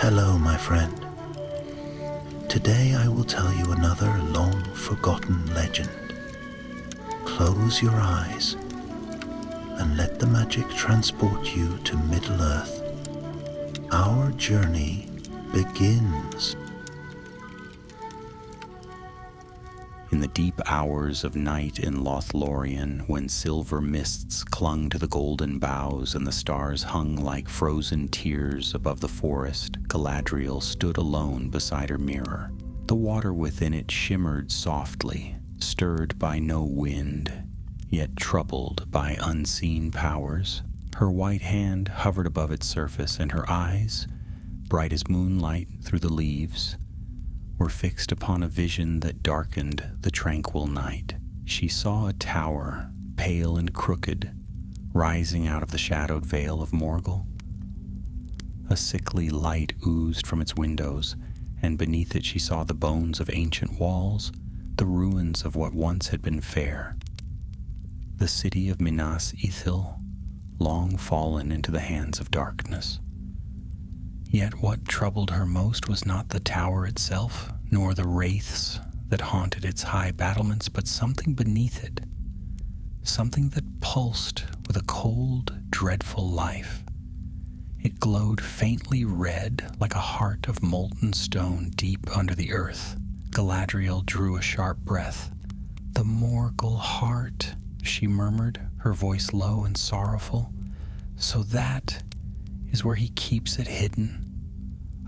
Hello, my friend. Today I will tell you another long-forgotten legend. Close your eyes and let the magic transport you to Middle-earth. Our journey begins. In the deep hours of night in Lothlorien, when silver mists clung to the golden boughs and the stars hung like frozen tears above the forest, Galadriel stood alone beside her mirror. The water within it shimmered softly, stirred by no wind, yet troubled by unseen powers. Her white hand hovered above its surface, and her eyes, bright as moonlight through the leaves, were fixed upon a vision that darkened the tranquil night. She saw a tower, pale and crooked, rising out of the shadowed vale of Morgul. A sickly light oozed from its windows, and beneath it she saw the bones of ancient walls, the ruins of what once had been fair. The city of Minas Ithil, long fallen into the hands of darkness. Yet what troubled her most was not the tower itself, nor the wraiths that haunted its high battlements, but something beneath it, something that pulsed with a cold, dreadful life. It glowed faintly red, like a heart of molten stone deep under the earth. Galadriel drew a sharp breath. "The Morgul heart," she murmured, her voice low and sorrowful. "So that is where he keeps it hidden."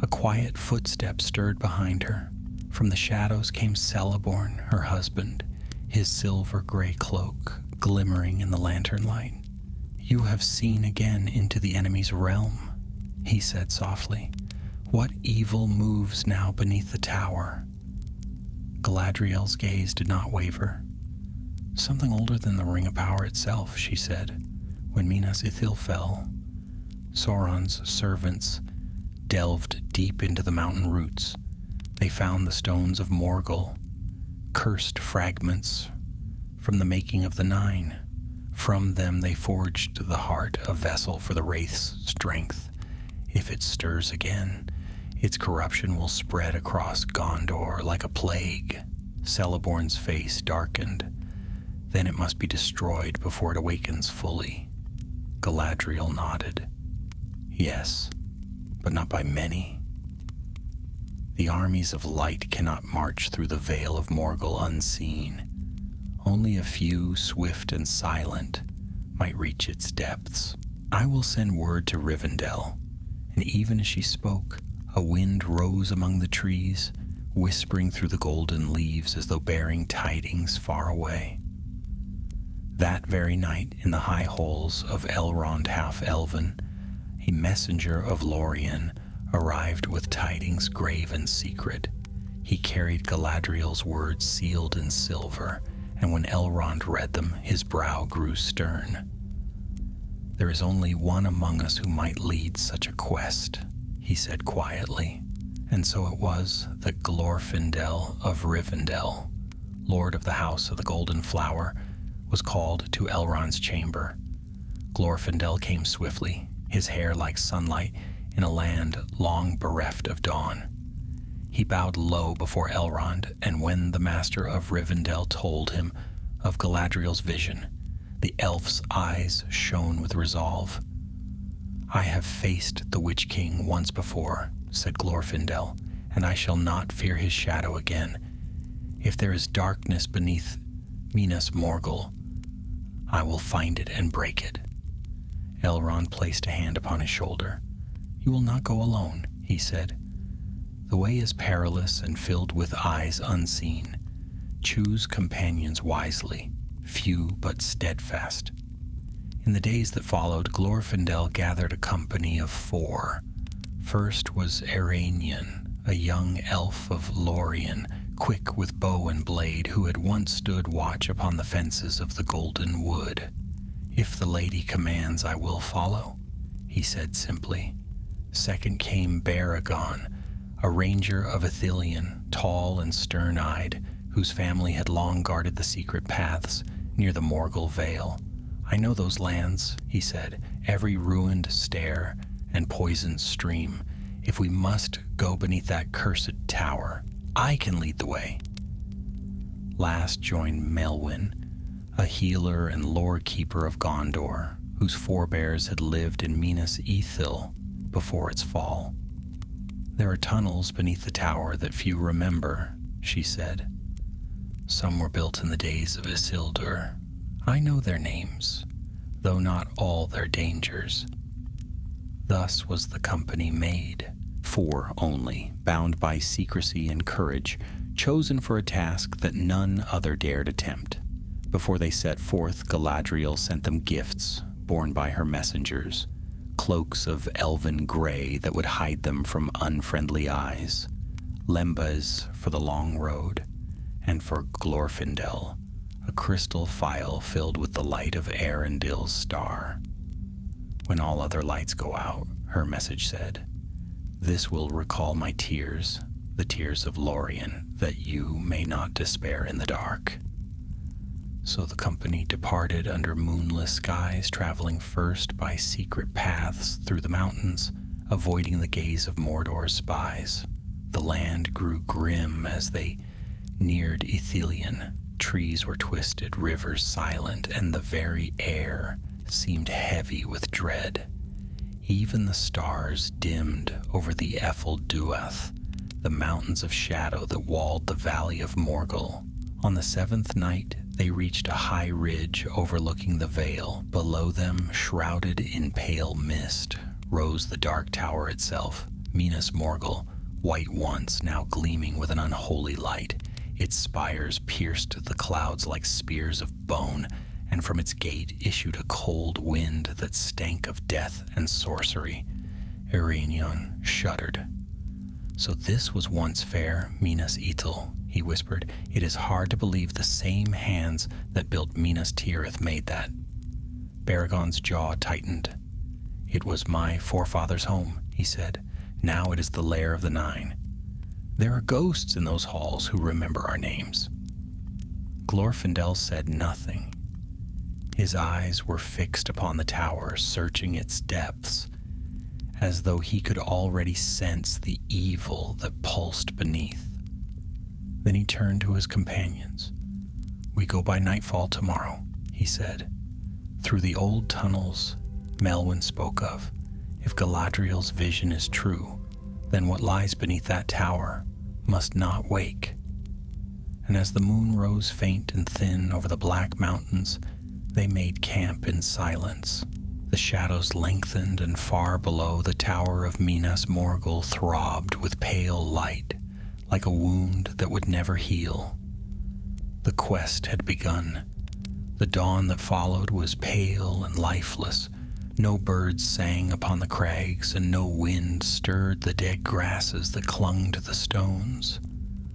A quiet footstep stirred behind her. From the shadows came Celeborn, her husband, his silver-gray cloak glimmering in the lantern light. "You have seen again into the enemy's realm," he said softly. "What evil moves now beneath the tower?" Galadriel's gaze did not waver. "Something older than the Ring of Power itself," she said. "When Minas Ithil fell, Sauron's servants delved deep into the mountain roots. They found the stones of Morgul, cursed fragments from the making of the Nine. From them they forged the heart, a vessel for the Wraith's strength. If it stirs again, its corruption will spread across Gondor like a plague." Celeborn's face darkened. "Then it must be destroyed before it awakens fully." Galadriel nodded. "Yes, but not by many. The armies of light cannot march through the Vale of Morgul unseen. Only a few, swift and silent, might reach its depths. I will send word to Rivendell." And even as she spoke, a wind rose among the trees, whispering through the golden leaves as though bearing tidings far away. That very night, in the high halls of Elrond Half-Elven, a messenger of Lorien arrived with tidings grave and secret. He carried Galadriel's words sealed in silver, and when Elrond read them, his brow grew stern. "There is only one among us who might lead such a quest," he said quietly. And so it was that Glorfindel of Rivendell, Lord of the House of the Golden Flower, was called to Elrond's chamber. Glorfindel came swiftly, his hair like sunlight in a land long bereft of dawn. He bowed low before Elrond, and when the master of Rivendell told him of Galadriel's vision, the elf's eyes shone with resolve. "I have faced the Witch King once before," said Glorfindel, "and I shall not fear his shadow again. If there is darkness beneath Minas Morgul, I will find it and break it." Elrond placed a hand upon his shoulder. "You will not go alone," he said. "The way is perilous and filled with eyes unseen. Choose companions wisely, few but steadfast." In the days that followed, Glorfindel gathered a company of 4. First was Erainion, a young elf of Lorien, quick with bow and blade, who had once stood watch upon the fences of the Golden Wood. "If the lady commands, I will follow," he said simply. Second came Baragon, a ranger of Ithilien, tall and stern-eyed, whose family had long guarded the secret paths near the Morgul Vale. "I know those lands," he said, "every ruined stair and poisoned stream. If we must go beneath that cursed tower, I can lead the way. Last joined Melwyn, a healer and lore keeper of Gondor, whose forebears had lived in Minas Ithil before its fall. There are tunnels beneath the tower that few remember, she said. Some were built in the days of Isildur. I know their names, though not all their dangers. Thus was the company made, 4 only, bound by secrecy and courage, chosen for a task that none other dared attempt. Before they set forth, Galadriel sent them gifts borne by her messengers, cloaks of elven gray that would hide them from unfriendly eyes, lembas for the long road, and for Glorfindel, a crystal phial filled with the light of Arundil's star. When all other lights go out, her message said, this will recall my tears, the tears of Lorien, that you may not despair in the dark. So the company departed under moonless skies, traveling first by secret paths through the mountains, avoiding the gaze of Mordor's spies. The land grew grim as they neared Ithilien. Trees were twisted, rivers silent, and the very air seemed heavy with dread. Even the stars dimmed over the Ephel Duath, the mountains of shadow that walled the valley of Morgul. On the 7th night, they reached a high ridge overlooking the vale. Below them, shrouded in pale mist, rose the dark tower itself, Minas Morgul, white once, now gleaming with an unholy light. Its spires pierced the clouds like spears of bone, and from its gate issued a cold wind that stank of death and sorcery. Ereinion shuddered. So this was once fair Minas Ithil, he whispered. It is hard to believe the same hands that built Minas Tirith made that. Baragon's jaw tightened. It was my forefathers' home, he said. Now it is the lair of the Nine. There are ghosts in those halls who remember our names. Glorfindel said nothing. His eyes were fixed upon the tower, searching its depths, as though he could already sense the evil that pulsed beneath. Then he turned to his companions. We go by nightfall tomorrow, he said, through the old tunnels Melwyn spoke of. If Galadriel's vision is true, then what lies beneath that tower must not wake. And as the moon rose faint and thin over the black mountains, they made camp in silence. The shadows lengthened, and far below the tower of Minas Morgul throbbed with pale light, like a wound that would never heal. The quest had begun. The dawn that followed was pale and lifeless. No birds sang upon the crags, and no wind stirred the dead grasses that clung to the stones.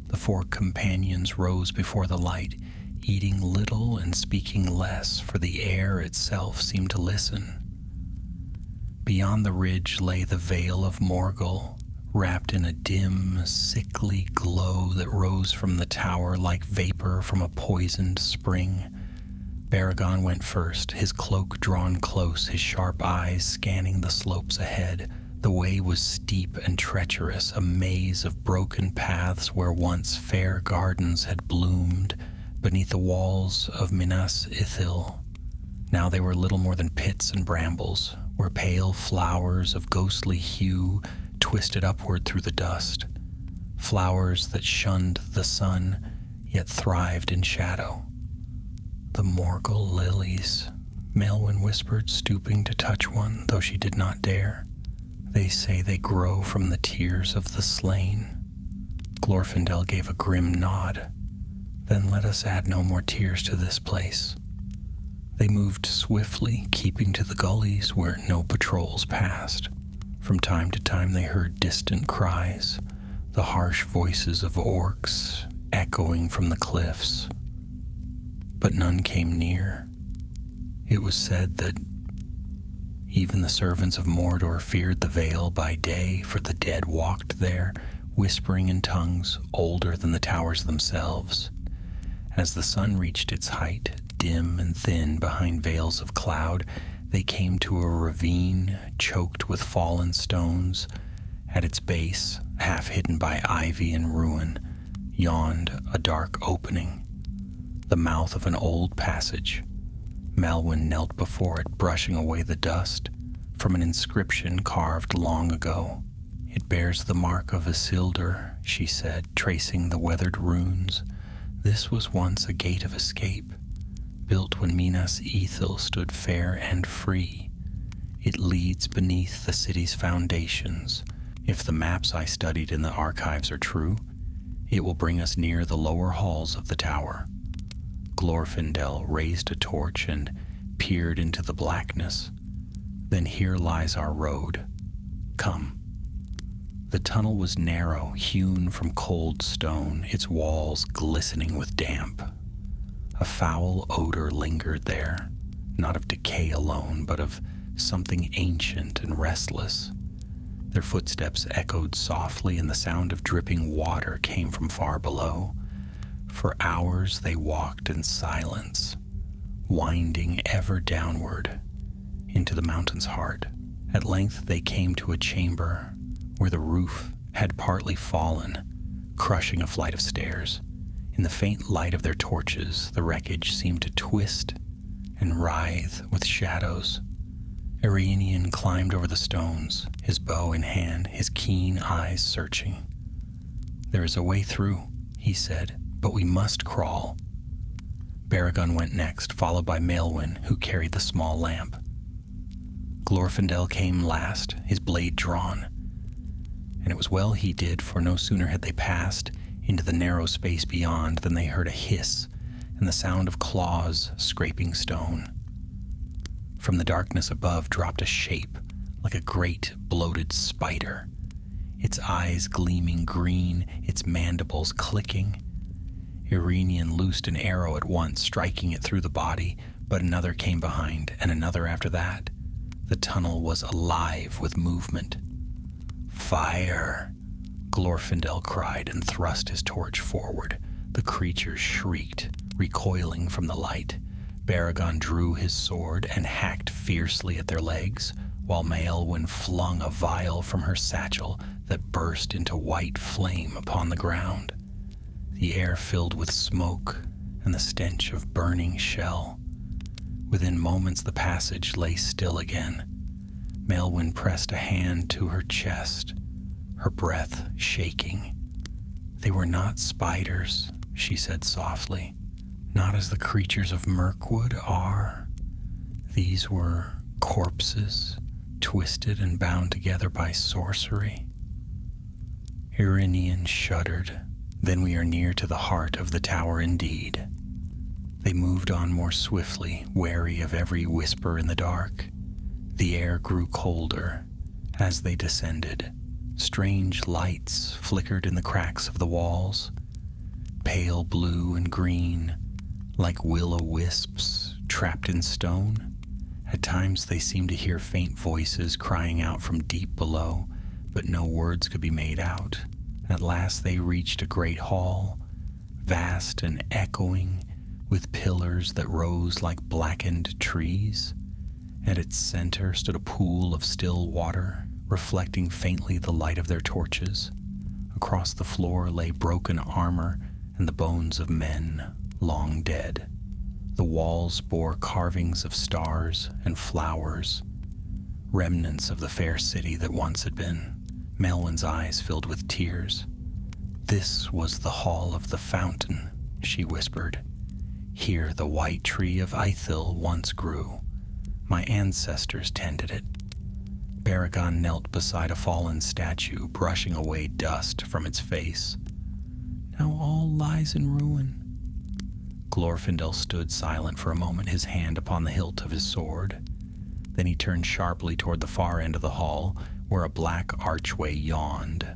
The 4 companions rose before the light, eating little and speaking less, for the air itself seemed to listen. Beyond the ridge lay the Vale of Morgul, wrapped in a dim, sickly glow that rose from the tower like vapor from a poisoned spring. Baragon went first, his cloak drawn close, his sharp eyes scanning the slopes ahead. The way was steep and treacherous, a maze of broken paths where once fair gardens had bloomed beneath the walls of Minas Ithil. Now they were little more than pits and brambles, where pale flowers of ghostly hue twisted upward through the dust. Flowers that shunned the sun, yet thrived in shadow. The Morgul lilies, Melwyn whispered, stooping to touch one, though she did not dare. They say they grow from the tears of the slain. Glorfindel gave a grim nod. Then let us add no more tears to this place. They moved swiftly, keeping to the gullies where no patrols passed. From time to time they heard distant cries, the harsh voices of orcs echoing from the cliffs. But none came near. It was said that even the servants of Mordor feared the Vale by day, for the dead walked there, whispering in tongues older than the towers themselves. As the sun reached its height, dim and thin behind veils of cloud, they came to a ravine choked with fallen stones, At its base, half hidden by ivy and ruin, yawned a dark opening, the mouth of an old passage. Malwyn knelt before it, brushing away the dust from an inscription carved long ago. "It bears the mark of Isildur," she said, tracing the weathered runes. "This was once a gate of escape, built when Minas Ithil stood fair and free. It leads beneath the city's foundations. If the maps I studied in the archives are true, it will bring us near the lower halls of the tower." Glorfindel raised a torch and peered into the blackness. "Then here lies our road. Come." The tunnel was narrow, hewn from cold stone, its walls glistening with damp. A foul odor lingered there, not of decay alone, but of something ancient and restless. Their footsteps echoed softly, and the sound of dripping water came from far below. For hours they walked in silence, winding ever downward into the mountain's heart. At length they came to a chamber where the roof had partly fallen, crushing a flight of stairs. In the faint light of their torches, the wreckage seemed to twist and writhe with shadows. Eärenion climbed over the stones, his bow in hand, his keen eyes searching. "There is a way through," he said, "but we must crawl." Baragon went next, followed by Maelwyn, who carried the small lamp. Glorfindel came last, his blade drawn. And it was well he did, for no sooner had they passed into the narrow space beyond than they heard a hiss and the sound of claws scraping stone. From the darkness above dropped a shape like a great bloated spider, its eyes gleaming green, its mandibles clicking. Eärenion loosed an arrow at once, striking it through the body, but another came behind, and another after that. The tunnel was alive with movement. "Fire!" Glorfindel cried and thrust his torch forward. The creatures shrieked, recoiling from the light. Baragon drew his sword and hacked fiercely at their legs, while Maelwyn flung a vial from her satchel that burst into white flame upon the ground. The air filled with smoke and the stench of burning shell. Within moments the passage lay still again. Maelwyn pressed a hand to her chest, her breath shaking. "They were not spiders," she said softly. "Not as the creatures of Mirkwood are. These were corpses, twisted and bound together by sorcery." Eärenion shuddered. "Then we are near to the heart of the tower indeed." They moved on more swiftly, wary of every whisper in the dark. The air grew colder as they descended. Strange lights flickered in the cracks of the walls, pale blue and green, like will-o'-wisps trapped in stone. At times they seemed to hear faint voices crying out from deep below, but no words could be made out. At last they reached a great hall, vast and echoing, with pillars that rose like blackened trees. At its center stood a pool of still water, reflecting faintly the light of their torches. Across the floor lay broken armor and the bones of men long dead. The walls bore carvings of stars and flowers, remnants of the fair city that once had been. Maelwyn's eyes filled with tears. "This was the Hall of the Fountain," she whispered. "Here the white tree of Ithil once grew. My ancestors tended it." Baragon knelt beside a fallen statue, brushing away dust from its face. "Now all lies in ruin." Glorfindel stood silent for a moment, his hand upon the hilt of his sword. Then he turned sharply toward the far end of the hall, where a black archway yawned.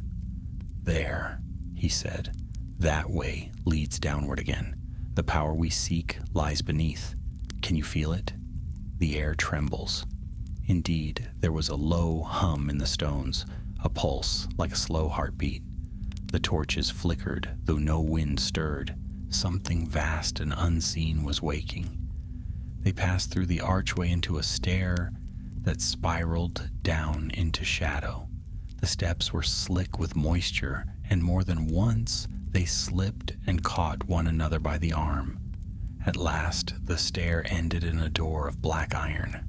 "There," he said, "that way leads downward again. The power we seek lies beneath. Can you feel it? The air trembles." Indeed, there was a low hum in the stones, a pulse like a slow heartbeat. The torches flickered, though no wind stirred. Something vast and unseen was waking. They passed through the archway into a stair that spiraled down into shadow. The steps were slick with moisture, and more than once they slipped and caught one another by the arm. At last, the stair ended in a door of black iron.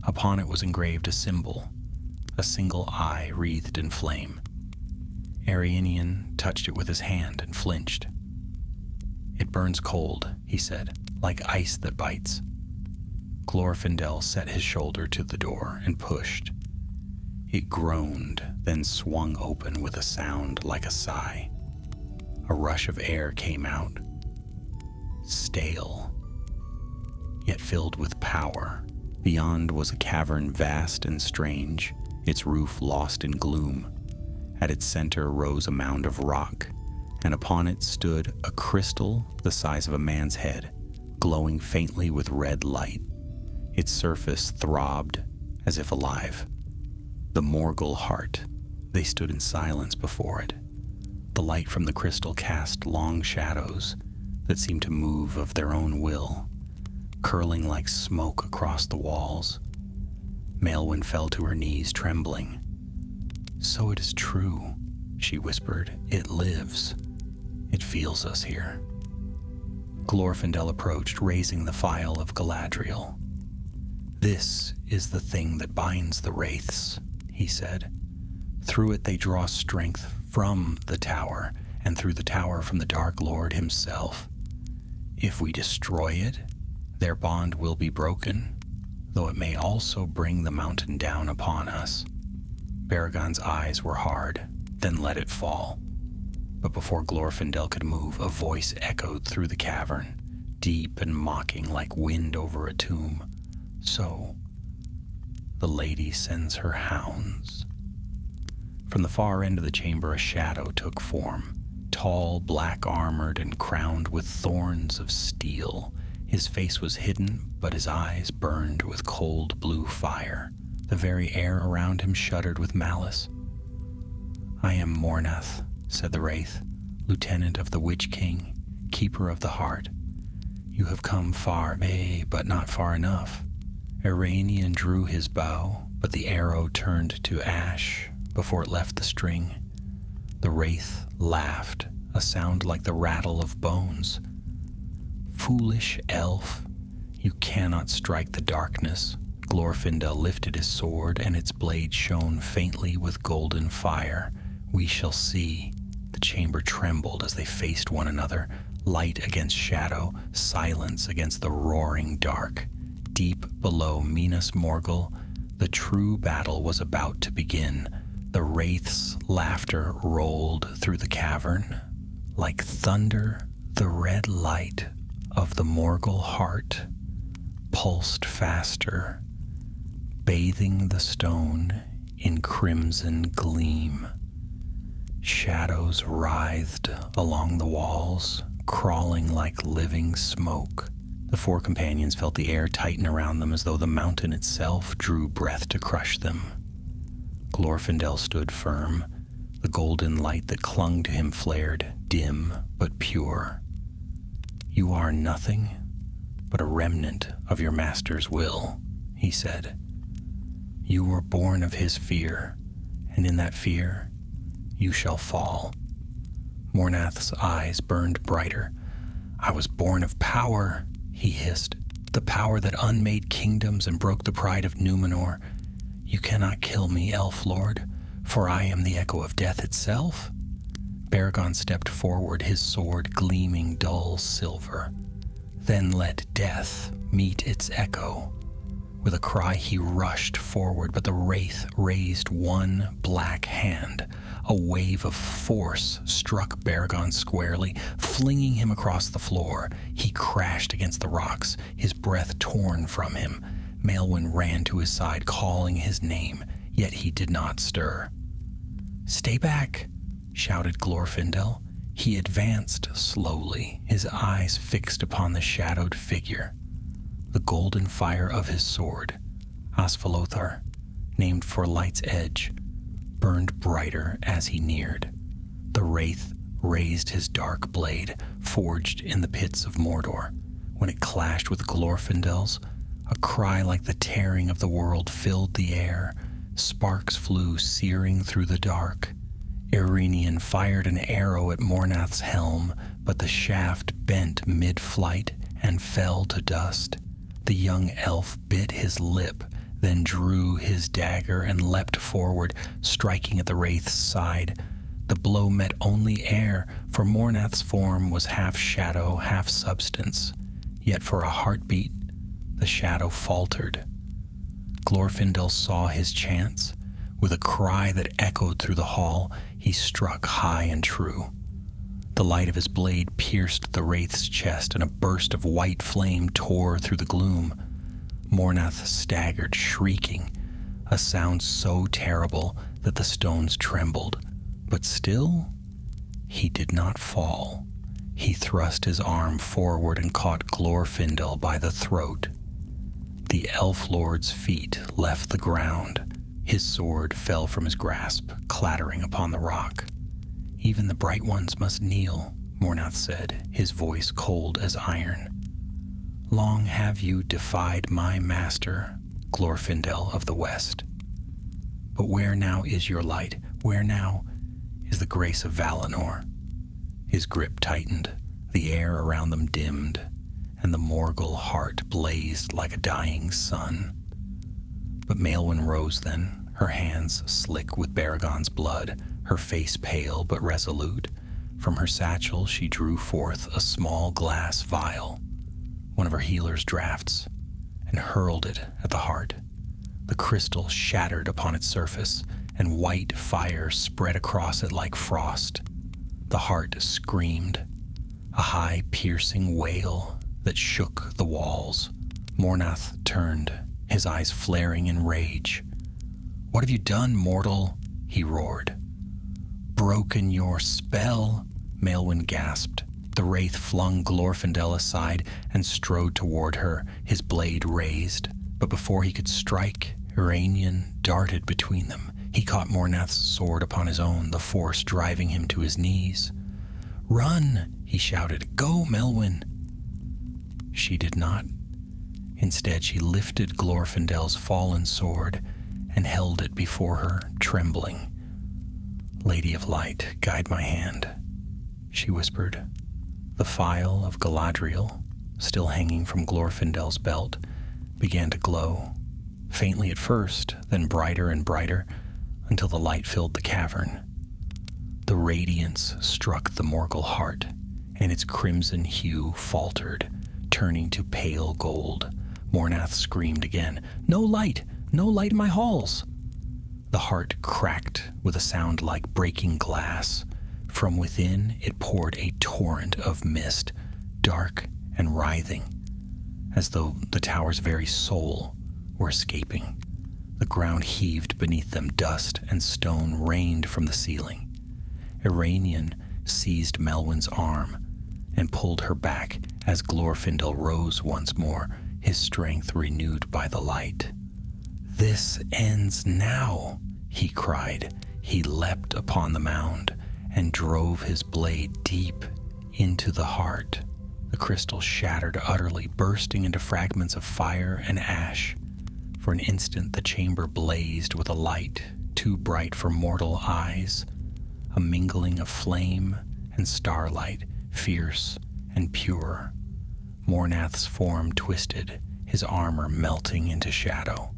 Upon it was engraved a symbol, a single eye wreathed in flame. Arianian touched it with his hand and flinched. "It burns cold," he said, "like ice that bites." Glorfindel set his shoulder to the door and pushed. It groaned, then swung open with a sound like a sigh. A rush of air came out, stale, yet filled with power. Beyond was a cavern vast and strange, its roof lost in gloom. At its center rose a mound of rock, and upon it stood a crystal the size of a man's head, glowing faintly with red light. Its surface throbbed as if alive. The Morgul heart. They stood in silence before it. The light from the crystal cast long shadows that seemed to move of their own will, curling like smoke across the walls. Maelwyn fell to her knees, trembling. "So it is true," she whispered. "It lives. It feels us here." Glorfindel approached, raising the phial of Galadriel. "This is the thing that binds the wraiths," he said. "Through it they draw strength from the tower, and through the tower from the Dark Lord himself. If we destroy it, their bond will be broken, though it may also bring the mountain down upon us." Baragon's eyes were hard, then let it fall. But before Glorfindel could move, a voice echoed through the cavern, deep and mocking like wind over a tomb. "So, the lady sends her hounds." From the far end of the chamber a shadow took form, tall, black-armored, and crowned with thorns of steel. His face was hidden, but his eyes burned with cold blue fire. The very air around him shuddered with malice. "I am Mornath," said the wraith, "lieutenant of the Witch King, keeper of the heart. You have come far, but not far enough." Iranian drew his bow, but the arrow turned to ash before it left the string. The wraith laughed, a sound like the rattle of bones. "Foolish elf, you cannot strike the darkness." Glorfindel lifted his sword, and its blade shone faintly with golden fire. "We shall see." The chamber trembled as they faced one another, light against shadow, silence against the roaring dark. Deep below Minas Morgul, the true battle was about to begin. The wraith's laughter rolled through the cavern. Like thunder, the red light of the Morgul heart pulsed faster, bathing the stone in crimson gleam. Shadows writhed along the walls, crawling like living smoke. The four companions felt the air tighten around them as though the mountain itself drew breath to crush them. Glorfindel stood firm. The golden light that clung to him flared, dim but pure. "You are nothing but a remnant of your master's will," he said. "You were born of his fear, and in that fear you shall fall." Mornath's eyes burned brighter. "I was born of power," he hissed, "the power that unmade kingdoms and broke the pride of Numenor. You cannot kill me, Elf Lord, for I am the echo of death itself." Baragon stepped forward, his sword gleaming dull silver. "Then let death meet its echo." With a cry he rushed forward, but the wraith raised one black hand. A wave of force struck Baragon squarely, flinging him across the floor. He crashed against the rocks, his breath torn from him. Maelwyn ran to his side, calling his name, yet he did not stir. "Stay back!" shouted Glorfindel. He advanced slowly, his eyes fixed upon the shadowed figure. The golden fire of his sword, Asfalothar, named for Light's Edge, burned brighter as he neared. The wraith raised his dark blade, forged in the pits of Mordor. When it clashed with Glorfindel's, a cry like the tearing of the world filled the air. Sparks flew searing through the dark. Irenian fired an arrow at Mornath's helm, but the shaft bent mid-flight and fell to dust. The young elf bit his lip, then drew his dagger and leapt forward, striking at the wraith's side. The blow met only air, for Mornath's form was half shadow, half substance. Yet for a heartbeat, the shadow faltered. Glorfindel saw his chance. With a cry that echoed through the hall, he struck high and true. The light of his blade pierced the wraith's chest, and a burst of white flame tore through the gloom. Mornath staggered, shrieking, a sound so terrible that the stones trembled. But still, he did not fall. He thrust his arm forward and caught Glorfindel by the throat. The elf lord's feet left the ground. His sword fell from his grasp, clattering upon the rock. "Even the bright ones must kneel," Mornath said, his voice cold as iron. "Long have you defied my master, Glorfindel of the West. But where now is your light? Where now is the grace of Valinor?" His grip tightened, the air around them dimmed, and the Morgul heart blazed like a dying sun. But Maelwyn rose then, her hands slick with Baragon's blood, her face pale but resolute. From her satchel she drew forth a small glass vial, one of her healer's draughts, and hurled it at the heart. The crystal shattered upon its surface, and white fire spread across it like frost. The heart screamed, a high piercing wail that shook the walls. Mornath turned, his eyes flaring in rage. "What have you done, mortal?" he roared. "Broken your spell," Maelwyn gasped. The wraith flung Glorfindel aside and strode toward her, his blade raised. But before he could strike, Iranian darted between them. He caught Mornath's sword upon his own, the force driving him to his knees. "Run!" he shouted. "Go, Maelwyn!" She did not. Instead, she lifted Glorfindel's fallen sword and held it before her, trembling. "Lady of Light, guide my hand," she whispered. The phial of Galadriel, still hanging from Glorfindel's belt, began to glow, faintly at first, then brighter and brighter, until the light filled the cavern. The radiance struck the Morgul heart, and its crimson hue faltered, turning to pale gold. Mornath screamed again, "No light! No light in my halls!" The heart cracked with a sound like breaking glass. From within, it poured a torrent of mist, dark and writhing, as though the tower's very soul were escaping. The ground heaved beneath them, dust and stone rained from the ceiling. Iranian seized Maelwyn's arm and pulled her back as Glorfindel rose once more, his strength renewed by the light. "This ends now," he cried. He leapt upon the mound and drove his blade deep into the heart. The crystal shattered utterly, bursting into fragments of fire and ash. For an instant the chamber blazed with a light too bright for mortal eyes, a mingling of flame and starlight, fierce and pure. Mornath's form twisted, his armor melting into shadow.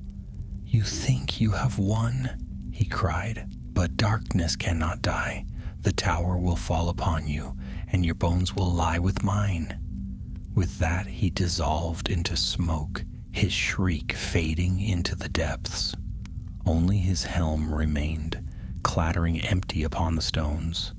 "You think you have won," he cried, "but darkness cannot die. The tower will fall upon you, and your bones will lie with mine." With that he dissolved into smoke, his shriek fading into the depths. Only his helm remained, clattering empty upon the stones.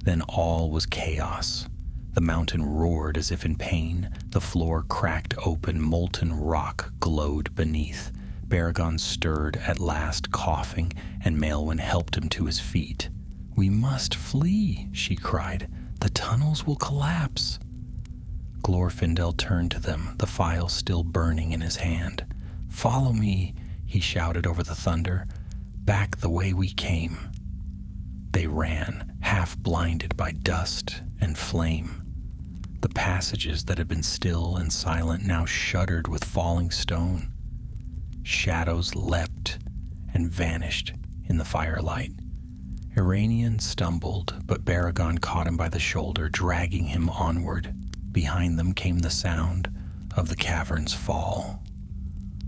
Then all was chaos. The mountain roared as if in pain. The floor cracked open, molten rock glowed beneath. Baragon stirred at last, coughing, and Maelwyn helped him to his feet. "We must flee," she cried. "The tunnels will collapse." Glorfindel turned to them, the phial still burning in his hand. "Follow me," he shouted over the thunder. "Back the way we came." They ran, half blinded by dust and flame. The passages that had been still and silent now shuddered with falling stone. Shadows leapt and vanished in the firelight. Iranian stumbled, but Baragon caught him by the shoulder, dragging him onward. Behind them came the sound of the cavern's fall,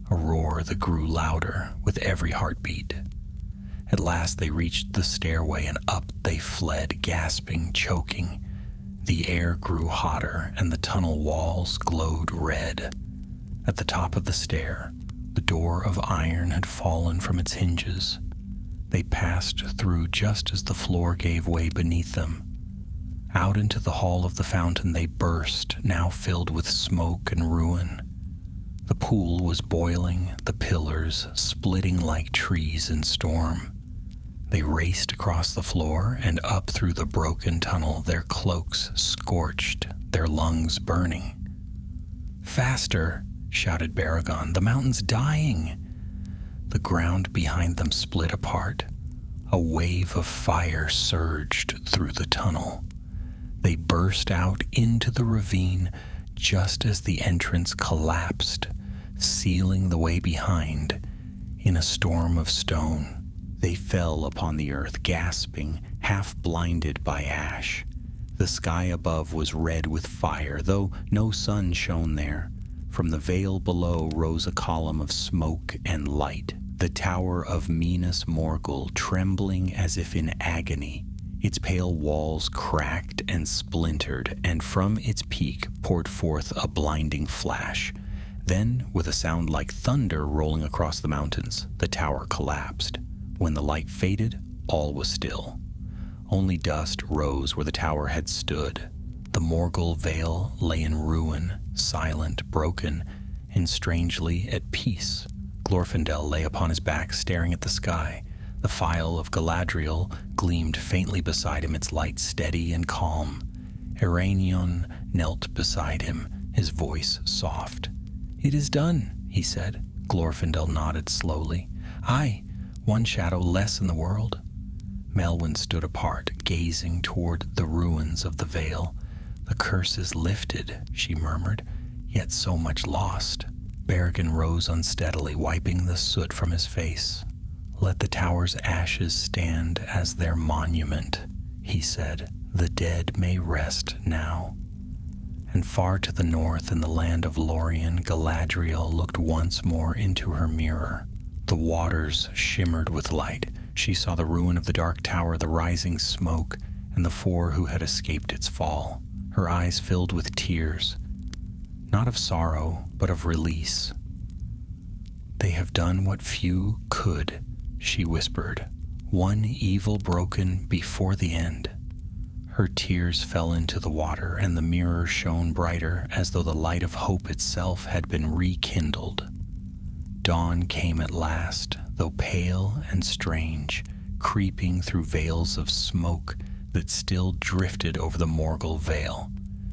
a roar that grew louder with every heartbeat. At last they reached the stairway, and up they fled, gasping, choking. The air grew hotter, and the tunnel walls glowed red. At the top of the stair, the door of iron had fallen from its hinges. They passed through just as the floor gave way beneath them. Out into the hall of the fountain they burst, now filled with smoke and ruin. The pool was boiling, the pillars splitting like trees in storm. They raced across the floor and up through the broken tunnel, their cloaks scorched, their lungs burning. "Faster!" shouted Baragon. "The mountain's dying!" The ground behind them split apart. A wave of fire surged through the tunnel. They burst out into the ravine just as the entrance collapsed, sealing the way behind in a storm of stone. They fell upon the earth, gasping, half blinded by ash. The sky above was red with fire, though no sun shone there. From the vale below rose a column of smoke and light, the tower of Minas Morgul trembling as if in agony. Its pale walls cracked and splintered, and from its peak poured forth a blinding flash. Then, with a sound like thunder rolling across the mountains, the tower collapsed. When the light faded, all was still. Only dust rose where the tower had stood. The Morgul Vale lay in ruin, silent, broken, and strangely at peace. Glorfindel lay upon his back, staring at the sky. The phial of Galadriel gleamed faintly beside him, its light steady and calm. Iranion knelt beside him, his voice soft. "It is done," he said. Glorfindel nodded slowly. "Aye, one shadow less in the world." Melwyn stood apart, gazing toward the ruins of the vale. "The curse is lifted," she murmured, "yet so much lost." Baragon rose unsteadily, wiping the soot from his face. "Let the tower's ashes stand as their monument," he said. "The dead may rest now." And far to the north, in the land of Lorien, Galadriel looked once more into her mirror. The waters shimmered with light. She saw the ruin of the dark tower, the rising smoke, and the four who had escaped its fall. Her eyes filled with tears, not of sorrow, but of release. "They have done what few could," she whispered. "One evil broken before the end." Her tears fell into the water, and the mirror shone brighter, as though the light of hope itself had been rekindled. Dawn came at last, though pale and strange, creeping through veils of smoke that still drifted over the Morgul Vale.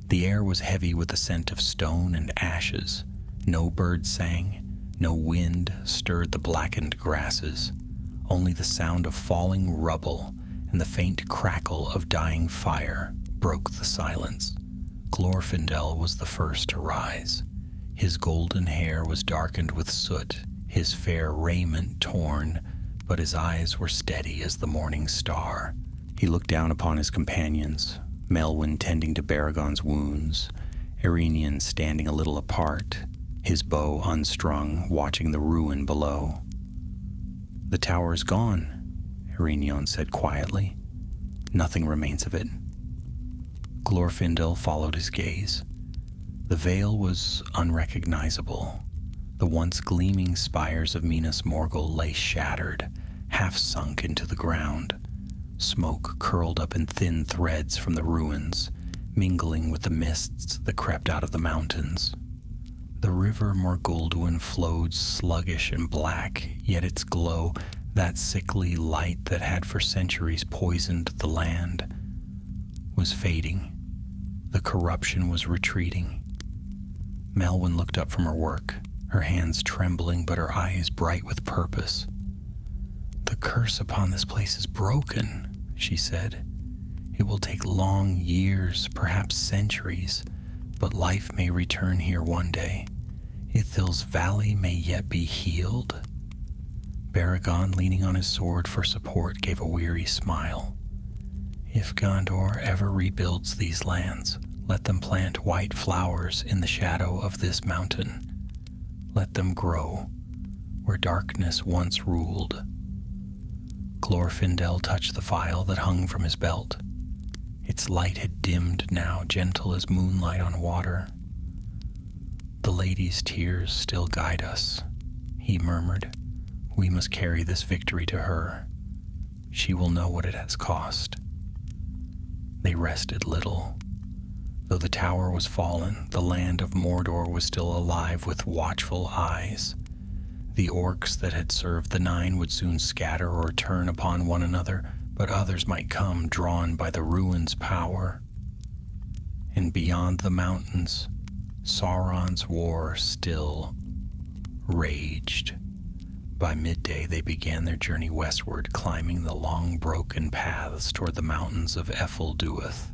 The air was heavy with the scent of stone and ashes. No bird sang, no wind stirred the blackened grasses. Only the sound of falling rubble and the faint crackle of dying fire broke the silence. Glorfindel was the first to rise. His golden hair was darkened with soot, his fair raiment torn, but his eyes were steady as the morning star. He looked down upon his companions, Melwyn tending to Baragon's wounds, Iranion standing a little apart, his bow unstrung, watching the ruin below. "The tower is gone," Iranion said quietly. "Nothing remains of it." Glorfindel followed his gaze. The vale was unrecognizable. The once gleaming spires of Minas Morgul lay shattered, half sunk into the ground. Smoke curled up in thin threads from the ruins, mingling with the mists that crept out of the mountains. The river Morgulduin flowed sluggish and black, yet its glow, that sickly light that had for centuries poisoned the land, was fading. The corruption was retreating. Melwyn looked up from her work, her hands trembling but her eyes bright with purpose. "The curse upon this place is broken," she said. "It will take long years, perhaps centuries, but life may return here one day. Ithil's valley may yet be healed." Baragon, leaning on his sword for support, gave a weary smile. If Gondor ever rebuilds these lands, let them plant white flowers in the shadow of this mountain. Let them grow where darkness once ruled. Glorfindel touched the phial that hung from his belt. Its light had dimmed now, gentle as moonlight on water. The lady's tears still guide us, he murmured. We must carry this victory to her. She will know what it has cost. They rested little. Though the tower was fallen, the land of Mordor was still alive with watchful eyes. The orcs that had served the Nine would soon scatter or turn upon one another, but others might come, drawn by the ruin's power. And beyond the mountains, Sauron's war still raged. By midday, they began their journey westward, climbing the long broken paths toward the mountains of Efelduath.